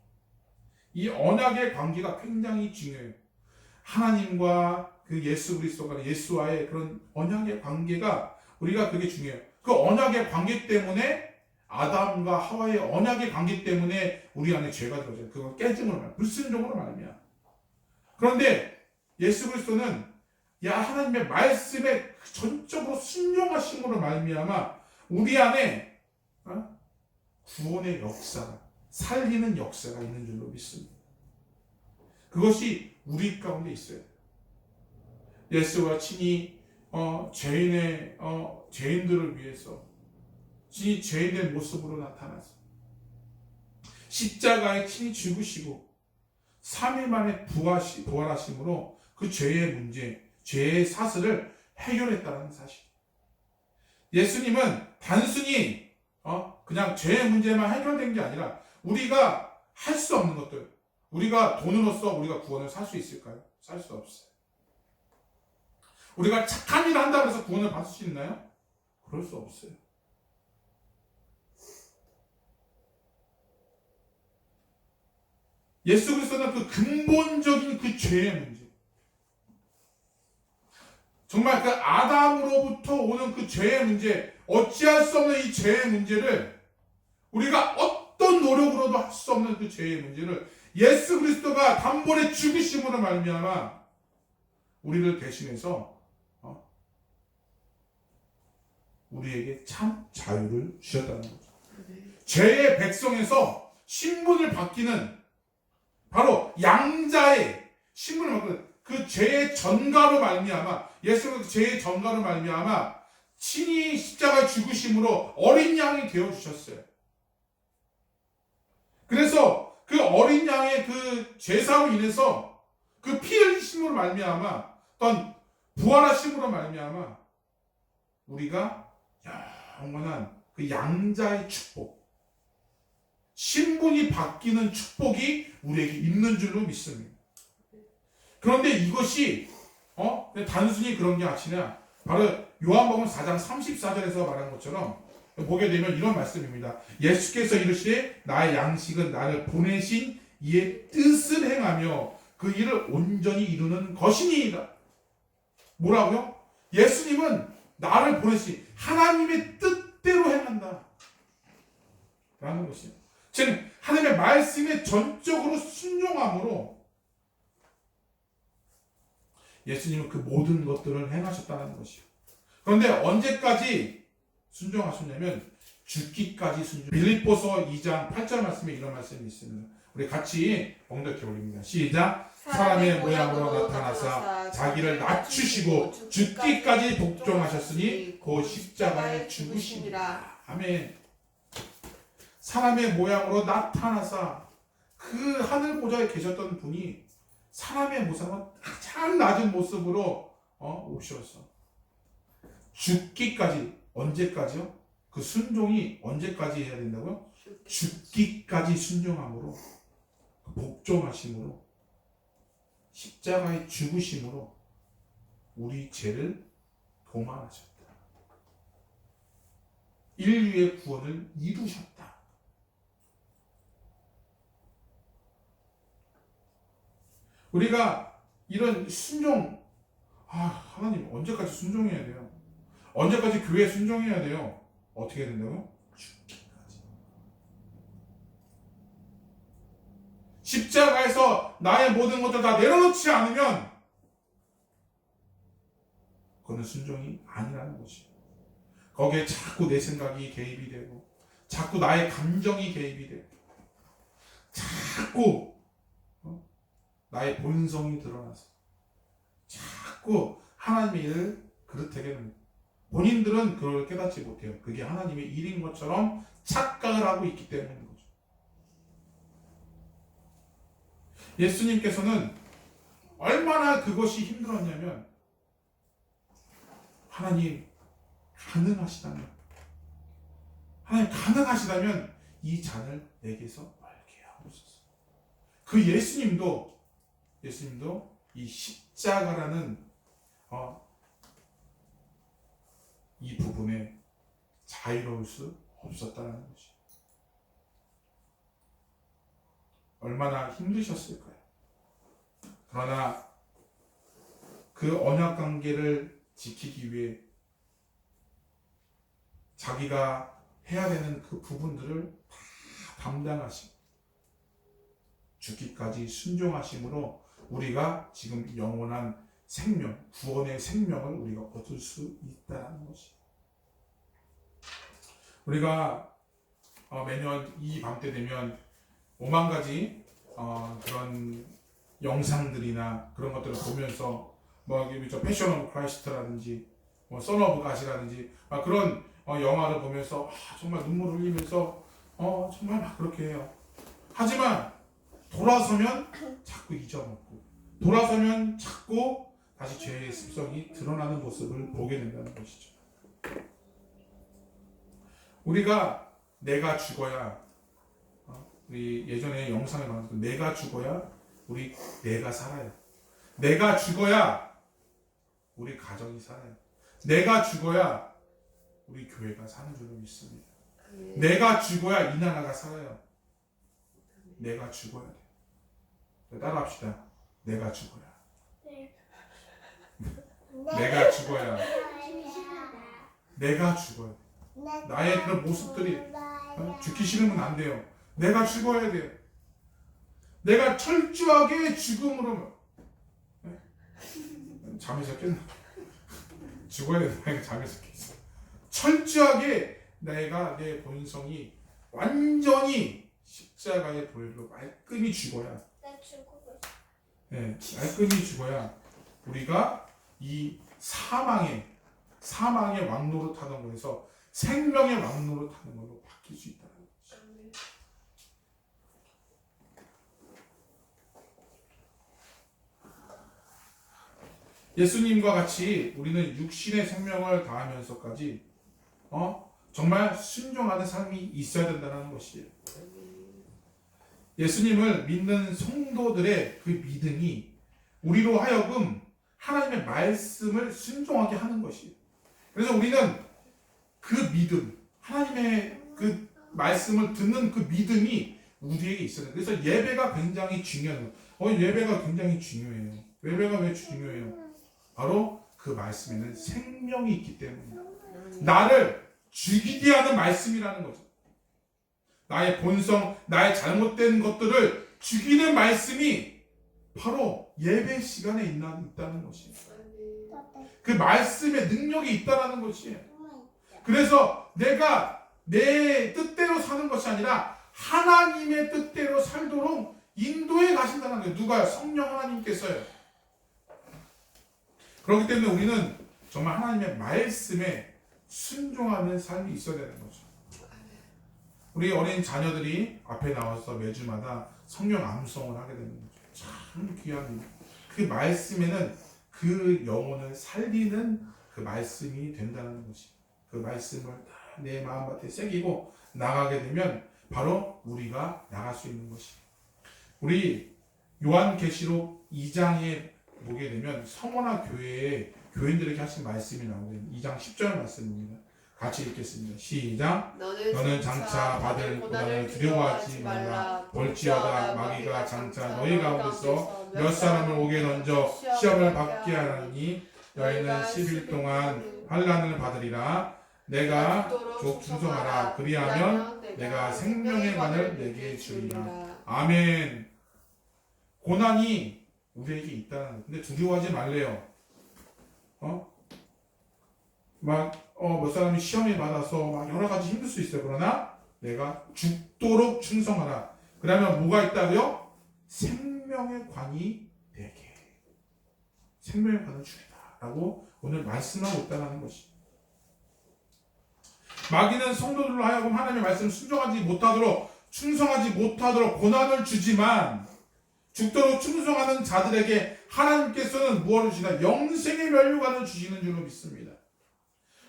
이 언약의 관계가 굉장히 중요해요. 하나님과 그 예수 그리스도가 예수와의 그런 언약의 관계가 우리가 그게 중요해요. 그 언약의 관계 때문에 아담과 하와의 언약의 관계 때문에 우리 안에 죄가 들어져요. 그거 깨짐으로 말이야. 불순종으로 말이야. 그런데 예수 그리스도는 하나님의 말씀에 전적으로 순종하심으로 말미암아 우리 안에 구원의 역사가 살리는 역사가 있는 줄로 믿습니다. 그것이 우리 가운데 있어요. 예수가 친히 죄인들을 위해서 친히 죄인의 모습으로 나타나서 십자가에 친히 죽으시고 3일 만에 부활하심으로 그 죄의 문제, 죄의 사슬을 해결했다는 사실. 예수님은 단순히 그냥 죄의 문제만 해결된 게 아니라 우리가 할 수 없는 것들, 우리가 돈으로서 우리가 구원을 살 수 있을까요? 살 수 없어요. 우리가 착한 일을 한다고 해서 구원을 받을 수 있나요? 그럴 수 없어요. 예수 그리스도는 그 근본적인 그 죄의 문제, 정말 그 아담으로부터 오는 그 죄의 문제, 어찌할 수 없는 이 죄의 문제를 우리가 어떤 노력으로도 할 수 없는 그 죄의 문제를 예수 그리스도가 단번에 죽으심으로 말미암아 우리를 대신해서 우리에게 참 자유를 주셨다는 거죠. 죄의 백성에서 신분을 바뀌는 바로 양자의 신분을 바뀌는 그 죄의 전가로 말미암아 예수가 죄의 전가로 말미암아 친히 십자가에 죽으심으로 어린 양이 되어 주셨어요. 그래서 그 어린 양의 그 제사로 인해서 그 피 흘리심으로 말미암아 어떤 부활하심으로 말미암아 우리가 영원한 그 양자의 축복, 신분이 바뀌는 축복이 우리에게 있는 줄로 믿습니다. 그런데 이것이 단순히 그런 게 아니라 바로 요한복음 4장 34절에서 말한 것처럼 보게 되면 이런 말씀입니다. 예수께서 이르시되 나의 양식은 나를 보내신 이의 뜻을 행하며 그 일을 온전히 이루는 것이니이다. 뭐라고요? 예수님은 나를 보내신 하나님의 뜻대로 행한다 라는 것이에요. 즉 하나님의 말씀에 전적으로 순종함으로 예수님은 그 모든 것들을 행하셨다는 것이에요. 그런데 언제까지 순종하셨냐면 죽기까지 순종. 빌립보서 2장 8절 말씀에 이런 말씀이 있습니다. 우리 같이 엉덕해 올립니다. 시작. 사람의 모양으로 나타나사 자기를 낮추시고 죽기까지 복종하셨으니 곧 십자가에 죽으심이라. 아멘. 사람의 모양으로 나타나사 그 하늘 보좌에 계셨던 분이 사람의 모습은 가장 낮은 모습으로 오셔서 죽기까지. 언제까지요? 그 순종이 언제까지 해야 된다고요? 죽기까지 순종함으로 복종하심으로 십자가에 죽으심으로 우리 죄를 도말하셨다. 인류의 구원을 이루셨다. 우리가 이런 순종, 하나님 언제까지 순종해야 돼요? 언제까지 교회에 순종해야 돼요? 어떻게 해야 된다고요? 죽기까지. 십자가에서 나의 모든 것들 다 내려놓지 않으면 그거는 순종이 아니라는 것이에요. 거기에 자꾸 내 생각이 개입이 되고 자꾸 나의 감정이 개입이 되고 자꾸 나의 본성이 드러나서 자꾸 하나님의 일을 그릇하게 합니다. 본인들은 그걸 깨닫지 못해요. 그게 하나님의 일인 것처럼 착각을 하고 있기 때문인 거죠. 예수님께서는 얼마나 그것이 힘들었냐면 하나님 가능하시다면 이 잔을 내게서 멀게 하옵소서. 그 예수님도 이 십자가라는 이 부분에 자유로울 수 없었다는 것이. 얼마나 힘드셨을까요? 그러나 그 언약 관계를 지키기 위해 자기가 해야 되는 그 부분들을 다 담당하시고 죽기까지 순종하심으로 우리가 지금 영원한 생명, 구원의 생명을 우리가 얻을 수 있다는 것이. 우리가 매년 이 밤 때 되면 5만 가지 그런 영상들이나 그런 것들을 보면서 뭐 패션 오브 크라이스트라든지 뭐 선 오브 갓이라든지 그런 영화를 보면서 정말 눈물을 흘리면서 정말 막 그렇게 해요. 하지만 돌아서면 자꾸 잊어먹고 돌아서면 자꾸 다시 죄의 습성이 드러나는 모습을 보게 된다는 것이죠. 우리가 내가 죽어야 우리 예전에 영상에 나왔던 내가 죽어야 내가 살아요. 내가 죽어야 우리 가정이 살아요. 내가 죽어야 우리 교회가 사는 줄로 믿습니다. 내가 죽어야 이 나라가 살아요. 내가 죽어야 돼. 따라합시다. 내가 죽어야. 내가 죽어야. 내가 죽어야 돼. 나의 그런 모습들이 죽기 싫으면 안 돼요. 내가 죽어야 돼요. 내가 철저하게 죽음으로 잠에서 깼나? 죽어야 된다니까 잠에서 깼어. 철저하게 내가 내 본성이 완전히 십자가의 보혈로 말끔히 죽어야. 말끔히 죽어야 우리가 이 사망의 왕노릇 하던 것에서 생명의 왕노릇 하는 걸로 바뀔 수 있다는 거죠. 예수님과 같이 우리는 육신의 생명을 다하면서까지 정말 순종하는 삶이 있어야 된다는 것이에요. 예수님을 믿는 성도들의 그 믿음이 우리로 하여금 하나님의 말씀을 순종하게 하는 것이에요. 그래서 우리는 그 믿음, 하나님의 그 말씀을 듣는 그 믿음이 우리에게 있어요. 그래서 예배가 굉장히 중요해요. 예배가 굉장히 중요해요. 예배가 왜 중요해요? 바로 그 말씀에는 생명이 있기 때문에 나를 죽이게 하는 말씀이라는 거죠. 나의 본성, 나의 잘못된 것들을 죽이는 말씀이 바로 예배 시간에 있다는 것이에요. 그 말씀의 능력이 있다는 것이에요. 그래서 내가 내 뜻대로 사는 것이 아니라 하나님의 뜻대로 살도록 인도해 가신다는 거예요. 누가요? 성령 하나님께서요. 그렇기 때문에 우리는 정말 하나님의 말씀에 순종하는 삶이 있어야 되는 거죠. 우리 어린 자녀들이 앞에 나와서 매주마다 성령 암송을 하게 되는 거죠. 참 귀한 일. 그 말씀에는 그 영혼을 살리는 그 말씀이 된다는 것이. 그 말씀을 내 마음밭에 새기고 나가게 되면 바로 우리가 나갈 수 있는 것이. 우리 요한계시록 2장에 보게 되면 성원화 교회에 교인들에게 하신 말씀이 나오거든요. 2장 10절 말씀입니다. 같이 읽겠습니다. 시작. 너는 장차 받을 고난을 두려워하지 말라. 볼지어다 마귀가 장차 너희 가운데서 몇 사람을 옥에 던져 시험을 받게 하나니 너희는 10일 동안 환난을 받으리라. 내가 곧 충성하라. 그리하면 내가 생명의 관을 내게 주리라. 아멘. 고난이 우리에게 있다는. 근데 두려워하지 말래요. 몇 사람이 시험에 받아서 막 여러 가지 힘들 수 있어요. 그러나 내가 죽도록 충성하라. 그러면 뭐가 있다고요? 생명의 관이 내게. 생명의 관을 주리라. 라고 오늘 말씀하고 있다는 것이. 마귀는 성도들로 하여금 하나님의 말씀을 순종하지 못하도록, 충성하지 못하도록 고난을 주지만 죽도록 충성하는 자들에게 하나님께서는 무엇을 주시나? 영생의 면류관을 주시는 줄로 믿습니다.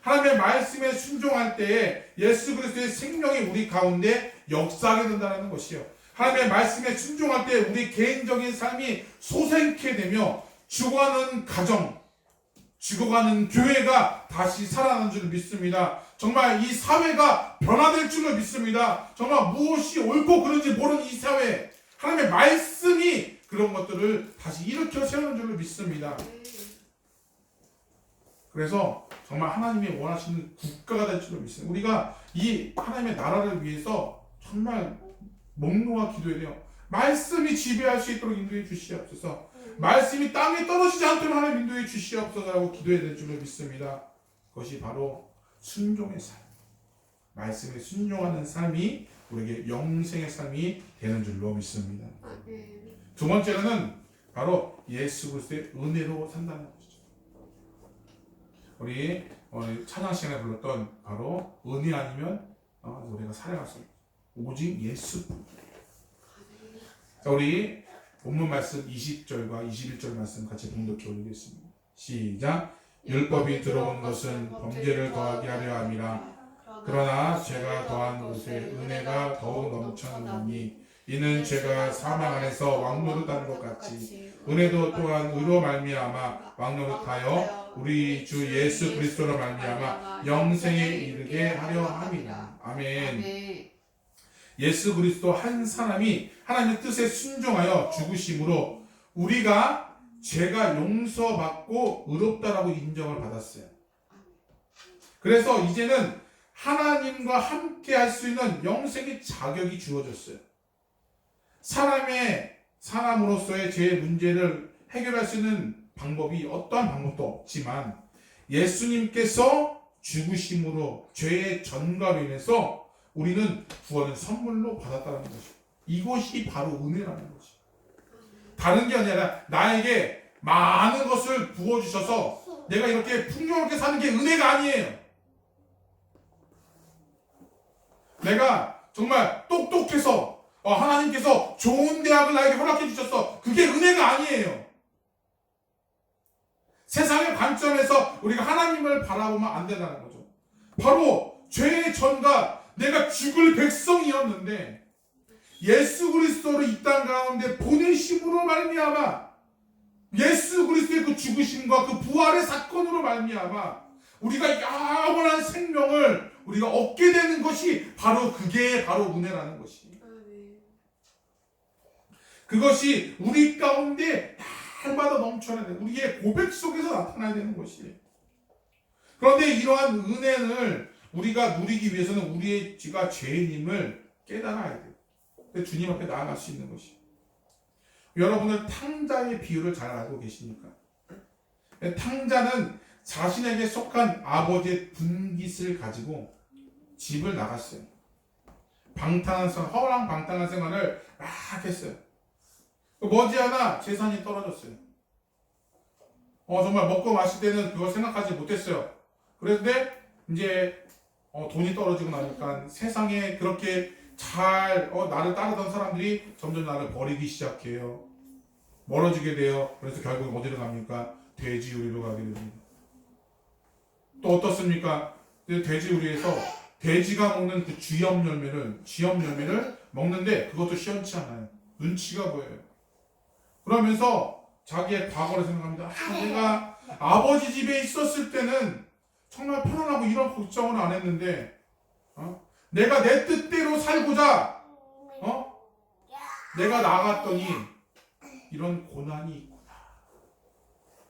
하나님의 말씀에 순종할 때에 예수 그리스도의 생명이 우리 가운데 역사하게 된다는 것이요. 하나님의 말씀에 순종할 때 우리 개인적인 삶이 소생케 되며 죽어가는 가정, 죽어가는 교회가 다시 살아나는 줄 믿습니다. 정말 이 사회가 변화될 줄을 믿습니다. 정말 무엇이 옳고 그른지 모르는 이 사회, 하나님의 말씀이 그런 것들을 다시 일으켜 세우는 줄로 믿습니다. 그래서 정말 하나님이 원하시는 국가가 될 줄로 믿습니다. 우리가 이 하나님의 나라를 위해서 정말 목놓아 기도해야 돼요. 말씀이 지배할 수 있도록 인도해 주시옵소서. 말씀이 땅에 떨어지지 않도록 하나님 인도해 주시옵소서라고 기도해야 될 줄로 믿습니다. 그것이 바로 순종의 삶, 말씀에 순종하는 삶이 우리에게 영생의 삶이 되는 줄로 믿습니다. 두 번째로는 바로 예수 그리스도의 은혜로 산다는 것이죠. 우리 찬양 시간에 불렀던 바로 은혜 아니면 우리가 살아갈 수 없는 오직 예수. 자, 우리 본문 말씀 20절과 21절 말씀 같이 봉독해 올리겠습니다. 시작. 율법이 들어온 것은 범죄를 더하게 하려 함이라. 그러나 죄가 더한 것에 은혜가 더욱 넘쳐나니 이는 죄가 사망 안에서 왕노릇하는 것 같이 은혜도 또한 의로 말미암아 왕노릇하여 우리 주 예수 그리스도로 말미암아 영생에 이르게 하려 함이라. 아멘. 예수 그리스도 한 사람이 하나님의 뜻에 순종하여 죽으심으로 우리가 죄가 용서받고 의롭다라고 인정을 받았어요. 그래서 이제는 하나님과 함께 할 수 있는 영생의 자격이 주어졌어요. 사람으로서의 죄의 문제를 해결할 수 있는 방법이 어떠한 방법도 없지만 예수님께서 죽으심으로 죄의 전가로 인해서 우리는 구원을 선물로 받았다는 것이죠. 이것이 바로 은혜라는 것이죠. 다른 게 아니라 나에게 많은 것을 부어주셔서 내가 이렇게 풍요롭게 사는 게 은혜가 아니에요. 내가 정말 똑똑해서 하나님께서 좋은 대학을 나에게 허락해 주셨어. 그게 은혜가 아니에요. 세상의 관점에서 우리가 하나님을 바라보면 안 된다는 거죠. 바로 죄의 전가, 내가 죽을 백성이었는데 예수 그리스도를 이 땅 가운데 보내심으로 말미암아 예수 그리스도의 그 죽으심과 그 부활의 사건으로 말미암아 우리가 영원한 생명을 우리가 얻게 되는 것이 그게 바로 은혜라는 것이. 그것이 우리 가운데 날마다 넘쳐나야 돼. 우리의 고백 속에서 나타나야 되는 것이. 그런데 이러한 은혜를 우리가 누리기 위해서는 우리의 지가 죄인임을 깨달아야 돼요. 주님 앞에 나아갈 수 있는 것이. 여러분은 탕자의 비유를 잘 알고 계십니까? 탕자는 자신에게 속한 아버지의 분깃을 가지고 집을 나갔어요. 허랑방탕한 생활을 막 했어요. 머지않아 재산이 떨어졌어요. 정말 먹고 마실 때는 그걸 생각하지 못했어요. 그런데 이제 돈이 떨어지고 나니까 세상에 그렇게 잘 나를 따르던 사람들이 점점 나를 버리기 시작해요. 멀어지게 돼요. 그래서 결국 어디로 갑니까? 돼지우리로 가게 됩니다. 또 어떻습니까? 돼지우리에서 돼지가 먹는 그 쥐염 열매를 먹는데 그것도 시원치 않아요. 눈치가 보여요. 그러면서 자기의 과거를 생각합니다. 내가 아버지 집에 있었을 때는 정말 편안하고 이런 걱정을 안 했는데 내가 내 뜻대로 살고자 내가 나갔더니 이런 고난이 있구나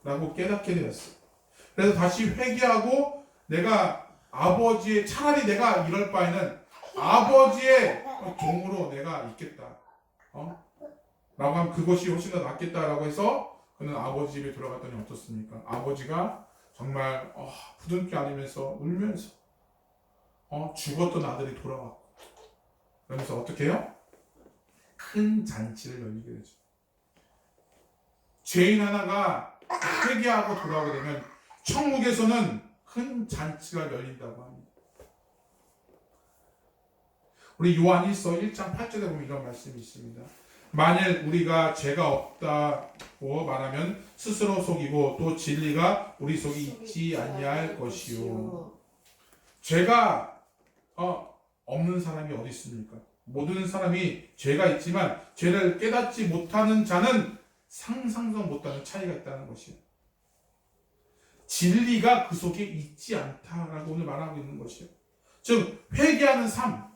라고 깨닫게 되었어요. 그래서 다시 회개하고 차라리 내가 이럴 바에는 아버지의 종으로 내가 있겠다 라고 하면 그것이 훨씬 더 낫겠다라고 해서 그는 아버지 집에 들어갔더니 어떻습니까? 아버지가 정말 부둥켜 안으면서 울면서 죽었던 아들이 돌아왔고 그러면서 어떻게 해요? 큰 잔치를 열리게 되죠. 죄인 하나가 회개하고 돌아오게 되면 천국에서는 큰 잔치가 열린다고 합니다. 우리 요한 1서 1장 8절에 보면 이런 말씀이 있습니다. 만일 우리가 죄가 없다고 말하면 스스로 속이고 또 진리가 우리 속에 있지 아니할 것이요. 죄가 없는 사람이 어디 있습니까? 모든 사람이 죄가 있지만 죄를 깨닫지 못하는 자는 상상도 못하는 차이가 있다는 것이에요. 진리가 그 속에 있지 않다라고 오늘 말하고 있는 것이에요. 즉 회개하는 삶,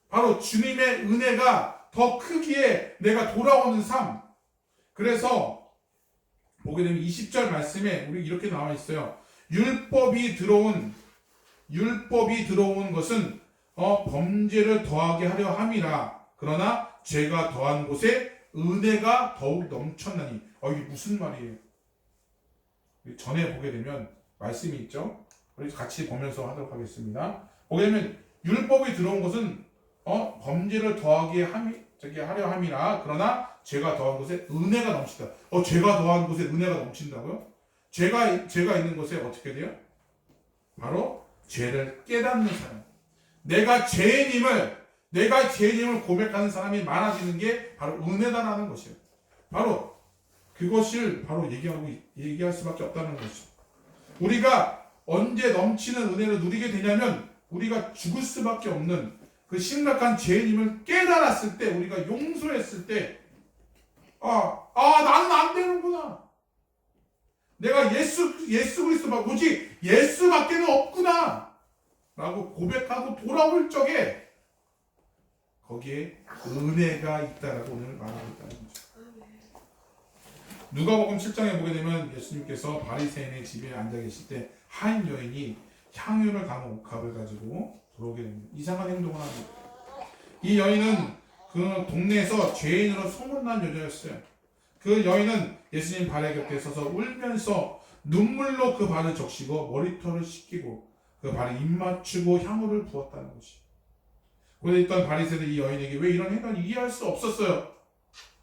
바로 주님의 은혜가 더 크기에 내가 돌아오는 삶. 그래서 보게 되면 20절 말씀에 우리 이렇게 나와 있어요. 율법이 들어온 것은 범죄를 더하게 하려 함이라. 그러나 죄가 더한 곳에 은혜가 더욱 넘쳤나니. 이게 무슨 말이에요? 전에 보게 되면 말씀이 있죠. 우리 같이 보면서 하도록 하겠습니다. 보게 되면 율법이 들어온 것은 범죄를 더하게 하려 함이라. 그러나 죄가 더한 곳에 은혜가 넘친다. 죄가 더한 곳에 은혜가 넘친다고요? 죄가 있는 곳에 어떻게 돼요? 바로 죄를 깨닫는 사람. 내가 죄인임을 고백하는 사람이 많아지는 게 바로 은혜다라는 것이에요. 바로 그것을 바로 얘기할 수밖에 없다는 것이죠. 우리가 언제 넘치는 은혜를 누리게 되냐면 우리가 죽을 수밖에 없는 그 심각한 죄인임을 깨달았을 때, 우리가 용서했을 때, 나는 안 되는구나. 내가 예수 그리스도밖에, 오직 예수밖에는 없구나 라고 고백하고 돌아올 적에 거기에 은혜가 있다라고 오늘 말하고 있다는 거죠. 누가복음 7장에 보게 되면 예수님께서 바리새인의 집에 앉아 계실 때 한 여인이 향유를 담은 옥합을 가지고 들어오게 됩니다. 이상한 행동을 합니다. 이 여인은 그 동네에서 죄인으로 소문난 여자였어요. 그 여인은 예수님 발의 곁에 서서 울면서 눈물로 그 발을 적시고 머리털을 씻기고 그 발에 입 맞추고 향유를 부었다는 것이. 거기에 있던 바리새인들이 이 여인에게 왜 이런 행동을 이해할 수 없었어요.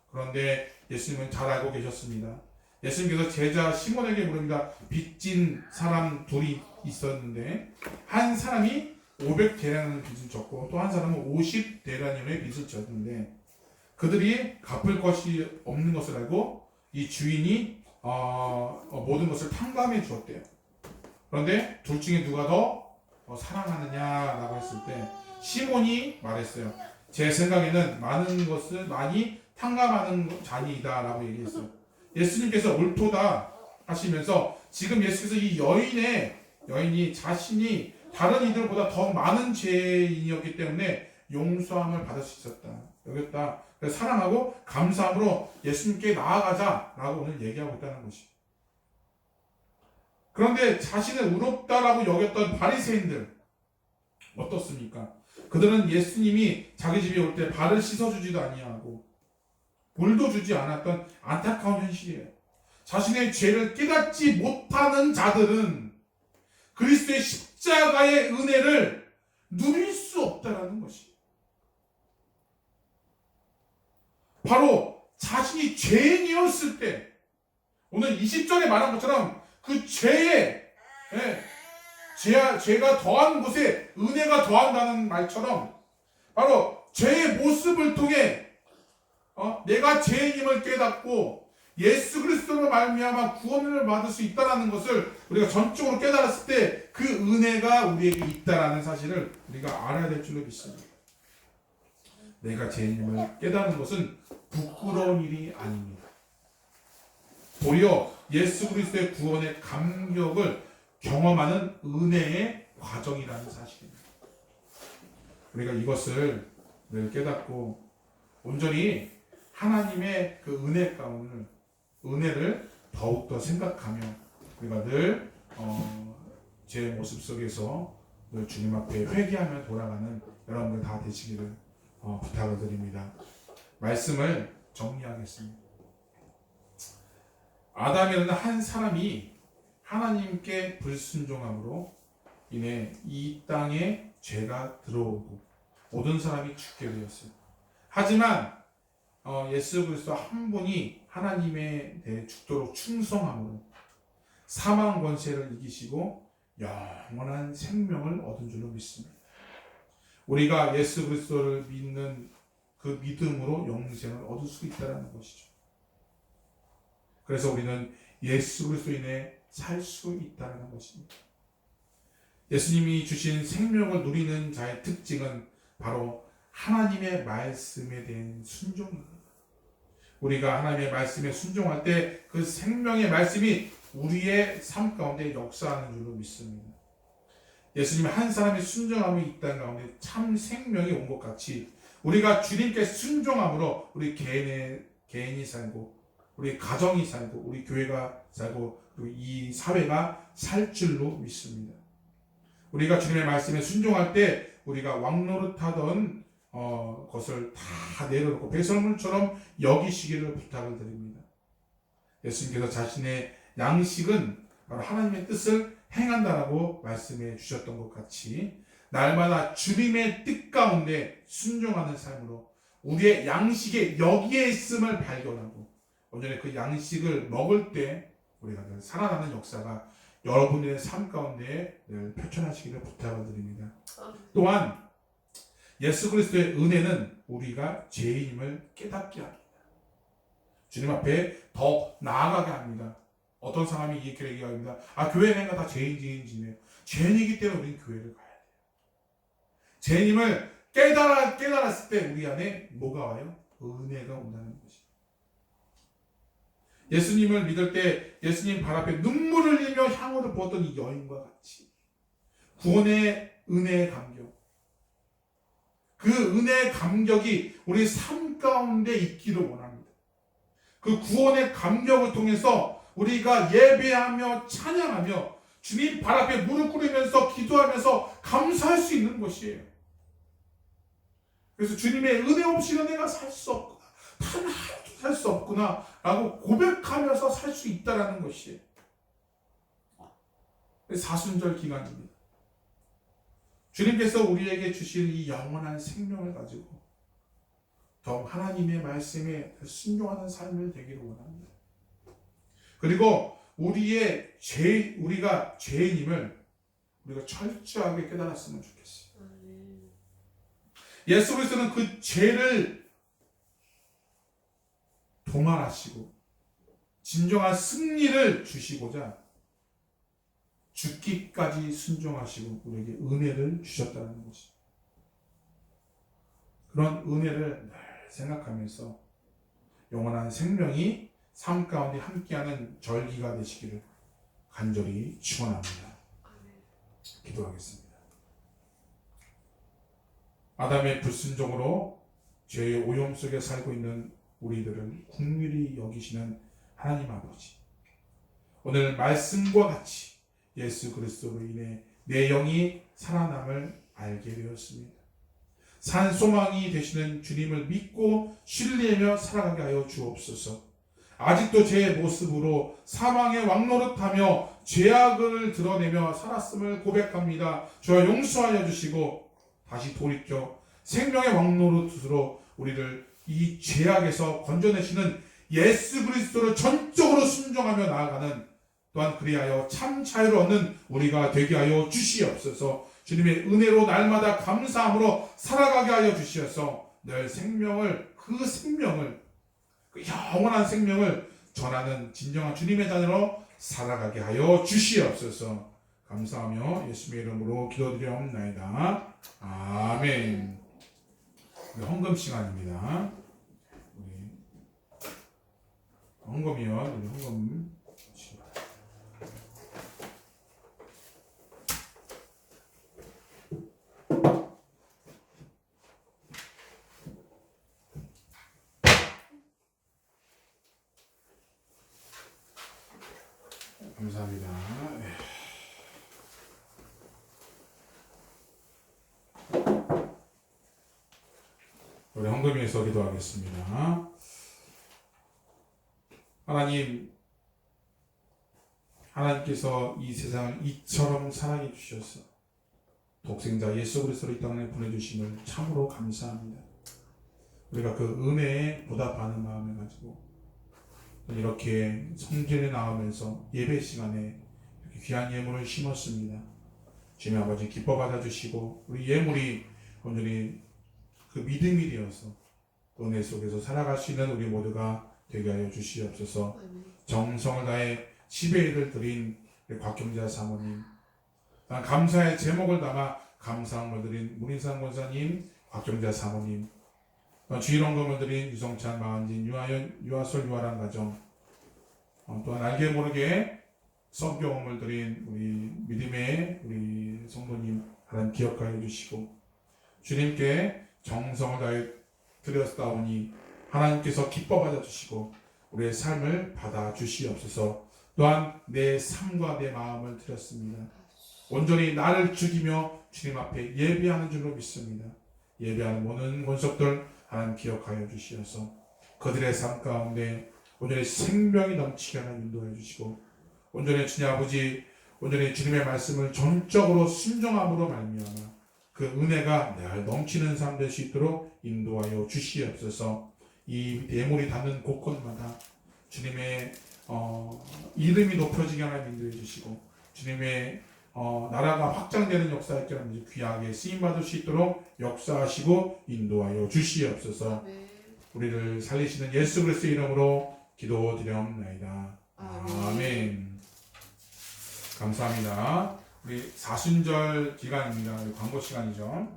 그런데 예수님은 잘 알고 계셨습니다. 예수님께서 제자 시몬에게 물습니다. 빚진 사람 둘이 있었는데 한 사람이 500대량의 빚을 졌고 또 한 사람은 50대량의 빚을 졌는데 그들이 갚을 것이 없는 것을 알고 이 주인이 모든 것을 탕감해 주었대요. 그런데 둘 중에 누가 더 사랑하느냐라고 했을 때 시몬이 말했어요. 제 생각에는 많은 것을 많이 탕감하는 자니이다 라고 얘기했어요. 예수님께서 옳도다 하시면서 지금 예수께서 이 여인이 자신이 다른 이들보다 더 많은 죄인이었기 때문에 용서함을 받을 수 있었다. 여겼다. 그래서 사랑하고 감사함으로 예수님께 나아가자라고 오늘 얘기하고 있다는 것이. 그런데 자신을 의롭다라고 여겼던 바리새인들 어떻습니까? 그들은 예수님이 자기 집에 올 때 발을 씻어주지도 아니하고 물도 주지 않았던 안타까운 현실이에요. 자신의 죄를 깨닫지 못하는 자들은 그리스도의 십자가의 은혜를 누릴 수 없다라는 것이. 바로 자신이 죄인이었을 때 오늘 20절에 말한 것처럼 그 죄가 더한 곳에 은혜가 더한다는 말처럼 바로 죄의 모습을 통해 내가 죄인임을 깨닫고 예수 그리스도로 말미암아 구원을 받을 수 있다는 것을 우리가 전적으로 깨달았을 때 그 은혜가 우리에게 있다는 사실을 우리가 알아야 될 줄로 믿습니다. 내가 죄인임을 깨닫는 것은 부끄러운 일이 아닙니다. 도리어 예수 그리스도의 구원의 감격을 경험하는 은혜의 과정이라는 사실입니다. 우리가 이것을 늘 깨닫고 온전히 하나님의 그 은혜 가운데 은혜를 더욱더 생각하며 우리가 늘 제 모습 속에서 늘 주님 앞에 회개하며 돌아가는 여러분들 다 되시기를 부탁을 드립니다. 말씀을 정리하겠습니다. 아담이라는 한 사람이 하나님께 불순종함으로 인해 이 땅에 죄가 들어오고 모든 사람이 죽게 되었어요. 하지만 예수 그리스도 한 분이 하나님에 대해 죽도록 충성함으로 사망 권세를 이기시고 영원한 생명을 얻은 줄로 믿습니다. 우리가 예수 그리스도를 믿는 그 믿음으로 영생을 얻을 수 있다는 것이죠. 그래서 우리는 예수 그리스도인에 살 수 있다는 것입니다. 예수님이 주신 생명을 누리는 자의 특징은 바로 하나님의 말씀에 대한 순종입니다. 우리가 하나님의 말씀에 순종할 때 그 생명의 말씀이 우리의 삶 가운데 역사하는 줄로 믿습니다. 예수님의 한 사람의 순종함이 이 땅 가운데 참 생명이 온 것 같이 우리가 주님께 순종함으로 우리 개인이 살고 우리 가정이 살고 우리 교회가 살고 그리고 이 사회가 살 줄로 믿습니다. 우리가 주님의 말씀에 순종할 때 우리가 왕노릇하던 것을 다 내려놓고 배설물처럼 여기시기를 부탁을 드립니다. 예수님께서 자신의 양식은 바로 하나님의 뜻을 행한다라고 말씀해 주셨던 것 같이 날마다 주님의 뜻 가운데 순종하는 삶으로 우리의 양식에 여기에 있음을 발견하고 온전히 그 양식을 먹을 때 우리가 늘 살아나는 역사가 여러분의 삶 가운데 늘 펼쳐나시기를 부탁을 드립니다. 또한 예수 그리스도의 은혜는 우리가 죄인임을 깨닫게 합니다. 주님 앞에 더 나아가게 합니다. 어떤 사람이 이렇게 얘기합니다. 교회 내가 다 죄인이네요. 죄인이기 때문에 우리는 교회를 가야 돼요. 죄인임을 깨달았을 때 우리 안에 뭐가 와요? 은혜가 온다는 것이. 예수님을 믿을 때 예수님 발 앞에 눈물을 흘리며 향후를 부었던 이 여인과 같이 구원의 은혜의 감격, 그 은혜의 감격이 우리 삶 가운데 있기를 원합니다. 그 구원의 감격을 통해서 우리가 예배하며 찬양하며 주님 발 앞에 무릎 꿇으면서 기도하면서 감사할 수 있는 것이에요. 그래서 주님의 은혜 없이는 내가 살 수 없구나, 단 하루도 살 수 없구나 라고 고백하면서 살 수 있다는 것이에요. 사순절 기간입니다. 주님께서 우리에게 주신 이 영원한 생명을 가지고 더 하나님의 말씀에 순종하는 삶을 되기를 원합니다. 그리고 우리가 죄인임을 우리가 철저하게 깨달았으면 좋겠어요. 예수 그리스도는 그 죄를 도말하시고 진정한 승리를 주시고자 죽기까지 순종하시고 우리에게 은혜를 주셨다는 것입니다. 그런 은혜를 늘 생각하면서 영원한 생명이 삶 가운데 함께하는 절기가 되시기를 간절히 축원합니다. 기도하겠습니다. 아담의 불순종으로 죄의 오염 속에 살고 있는 우리들을 긍휼히 여기시는 하나님 아버지, 오늘 말씀과 같이 예수 그리스도로 인해 내 영이 살아남을 알게 되었습니다. 산 소망이 되시는 주님을 믿고 신뢰하며 살아가게 하여 주옵소서. 아직도 제 모습으로 사망의 왕노릇하며 죄악을 드러내며 살았음을 고백합니다. 주여 용서하여 주시고 다시 돌이켜 생명의 왕노릇으로 우리를 이 죄악에서 건져내시는 예수 그리스도를 전적으로 순종하며 나아가는, 또한 그리하여 참 자유를 얻는 우리가 되게 하여 주시옵소서. 주님의 은혜로 날마다 감사함으로 살아가게 하여 주시어서 늘 그 영원한 생명을 전하는 진정한 주님의 자녀로 살아가게 하여 주시옵소서. 감사하며 예수님의 이름으로 기도드리옵나이다. 아멘. 우리 헌금 시간입니다. 우리 헌금이요. 우리 헌금 시간. 감사합니다. 우리 헌금에서 기도하겠습니다. 하나님께서 이 세상을 이처럼 사랑해 주셔서 독생자 예수 그리스도를 이 땅에 보내주심을 참으로 감사합니다. 우리가 그 은혜에 보답하는 마음을 가지고 이렇게 성전에 나오면서 예배 시간에 이렇게 귀한 예물을 심었습니다. 주님 아버지 기뻐 받아주시고 우리 예물이 온전히 그 믿음이 되어서 은혜 속에서 살아갈 수 있는 우리 모두가 되게 하여 주시옵소서. 정성을 다해 10회를 드린 곽경자 사모님, 감사의 제목을 담아 감사함을 드린 문인상 권사님, 곽경자 사모님, 주일원금을 드린 유성찬, 마은진, 유아솔, 유아란 가정, 또한 알게 모르게 성경음을 드린 우리 믿음의 우리 성도님 하나님 기억하여 주시고 주님께 정성을 다해 드렸사오니 하나님께서 기뻐 받아 주시고 우리의 삶을 받아 주시옵소서. 또한 내 삶과 내 마음을 드렸습니다. 온전히 나를 죽이며 주님 앞에 예배하는 줄로 믿습니다. 예배하는 모든 권속들 하나님 기억하여 주시어서 그들의 삶 가운데 온전히 생명이 넘치게 하나님 인도해 주시고 온전히 주님 아버지 온전히 주님의 말씀을 전적으로 순종함으로 말미암아 그 은혜가 늘 넘치는 삶 될 수 있도록 인도하여 주시옵소서. 이 예물이 닿는 곳곳마다 주님의 이름이 높여지게 하나님 인도해 주시고 주님의 나라가 확장되는 역사 있게 하나님 귀하게 쓰임받을 수 있도록 역사하시고 인도하여 주시옵소서. 우리를 살리시는 예수 그리스도의 이름으로 기도드렸나이다. 아멘. 감사합니다. 우리 사순절 기간입니다. 광고 시간이죠.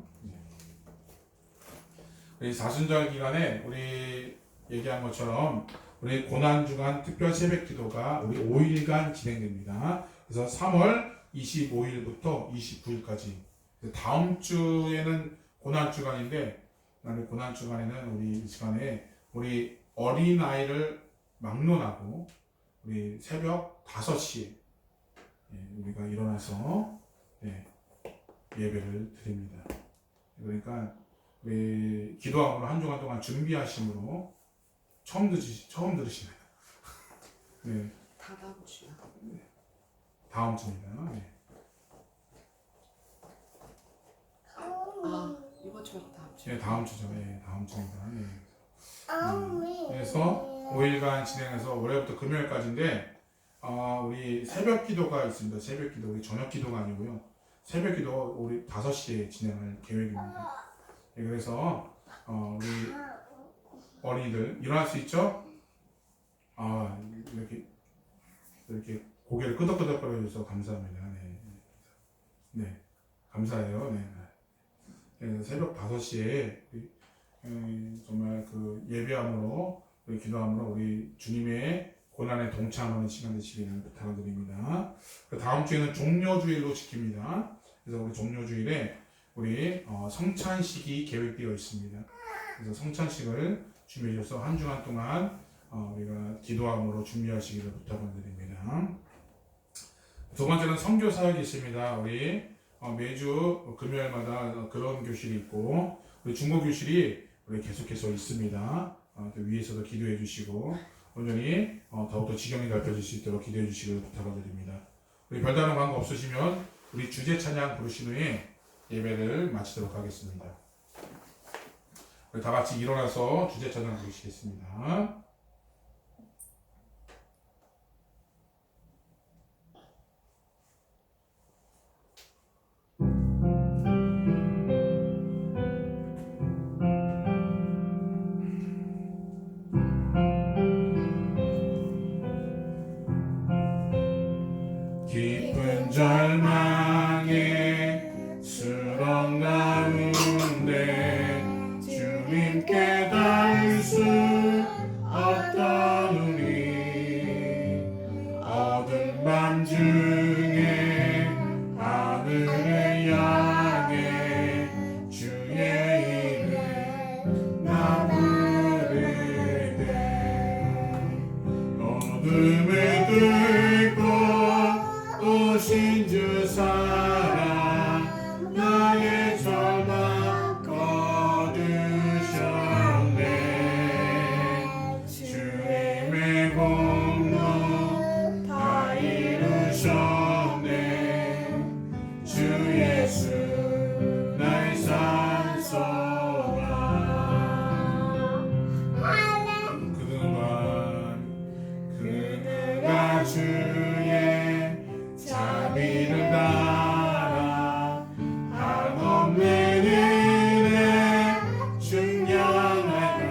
우리 사순절 기간에 우리 얘기한 것처럼 우리 고난주간 특별 새벽 기도가 우리 5일간 진행됩니다. 그래서 3월 25일부터 29일까지 다음 주에는 고난주간인데 고난주간에는 우리 이 시간에 우리 어린아이를 막론하고 우리 새벽 5시에 우리가 일어나서 예배를 드립니다. 그러니까 우리 기도함으로 한 주간 동안 준비하심으로 처음 들으시나요? 네. 다 다음 주야. 다음 주입니다. 네. 이번 주 다음 주. 네, 다음 주죠. 네, 다음 주입니다. 네. 그래서 5일간 진행해서 월요일부터 금요일까지인데 우리 새벽 기도가 있습니다. 새벽 기도 우리 저녁 기도가 아니고요. 새벽 기도 우리 5시에 진행할 계획입니다. 네, 그래서 우리 어린이들 일어날 수 있죠? 이렇게 고개를 끄덕끄덕거려 주셔서 감사합니다. 네, 감사해요. 네. 새벽 5시에 정말 그 예배함으로 우리 기도함으로 우리 주님의 고난에 동참하는 시간 되시기를 부탁을 드립니다. 그 다음 주에는 종료주일로 지킵니다. 그래서 우리 종료주일에 우리 성찬식이 계획되어 있습니다. 그래서 성찬식을 준비해 주셔서 한 주간 동안 우리가 기도함으로 준비하시기를 부탁을 드립니다. 두 번째는 선교 사역이 있습니다. 우리 매주 금요일마다 그런 교실이 있고 우리 중고 교실이 우리 계속해서 있습니다. 위에서도 기도해 주시고 온전히 더욱더 지경이 넓혀질 수 있도록 기도해 주시길 부탁을 드립니다. 우리 별다른 광고 없으시면 우리 주제 찬양 부르신 후에 예배를 마치도록 하겠습니다. 우리 다 같이 일어나서 주제 찬양 부르시겠습니다. 깊은 절망의 수렁 가운데 주님께 닿을 수 없던 우리 어두운 밤 중에 하늘을 향해 주의 이름 나 부르되 어둠을 뚫고 오신 주 사랑 나의 절망 거두셨네 주님의 공로 다 이루셨네 주 예수 나의 산소가 그가 주의 자비를 따라 한없는 은혜 충량하다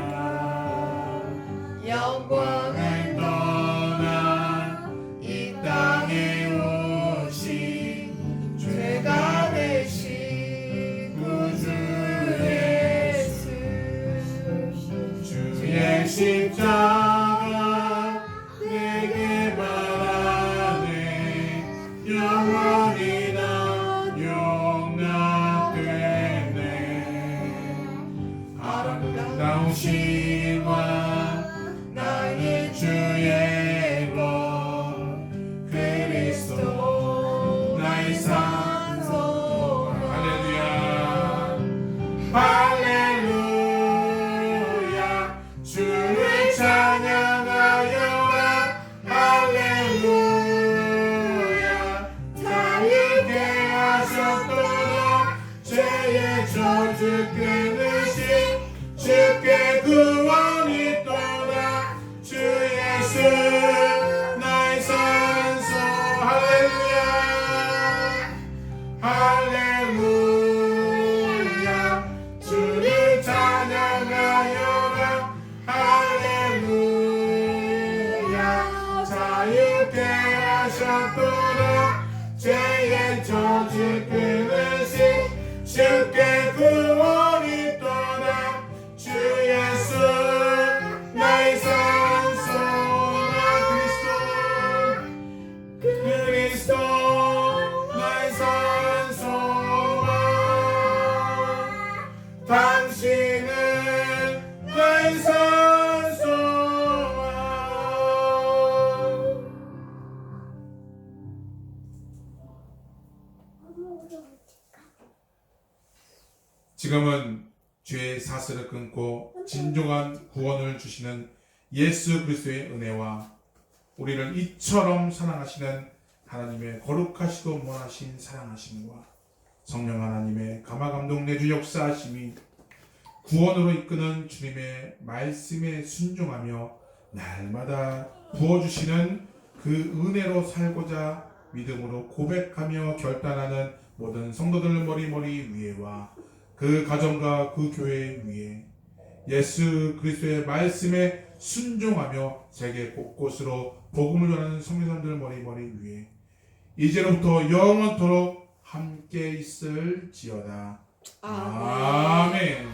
영광을 떠나 이 땅에 오신 죄가 되신 구주 예수 주의 십자가 내게 말하네 나오시와 나는 주의 것 그리스도 나의 산소 할렐루야 할렐루야 주를 찬양하여라 할렐루야 자유케 하셨도다 죄의 저주 끊으신 주께 구원이 떠나 주 예수 나의 산소 할렐루야 할렐루야 주를 찬양하여라 할렐루야 자유케 하셨도다 죄의 저주 끊으신 주께 구원이 떠나 주 예수 나의 산소 그리스도 나의 산소와 당신은 나의 산소와 지금은 죄의 사슬을 끊고 진정한 구원을 주시는 예수 그리스도의 은혜와 우리를 이처럼 사랑하시는 하나님의 거룩하시도 원하신 사랑하심과 성령 하나님의 감화감동 내주 역사하심이 구원으로 이끄는 주님의 말씀에 순종하며 날마다 부어주시는 그 은혜로 살고자 믿음으로 고백하며 결단하는 모든 성도들 머리 위에와 그 가정과 그 교회 위에 예수 그리스도의 말씀에 순종하며 세계 곳곳으로 복음을 전하는 성도들 머리 위에 이제로부터 영원토록 함께 있을지어다. 아멘.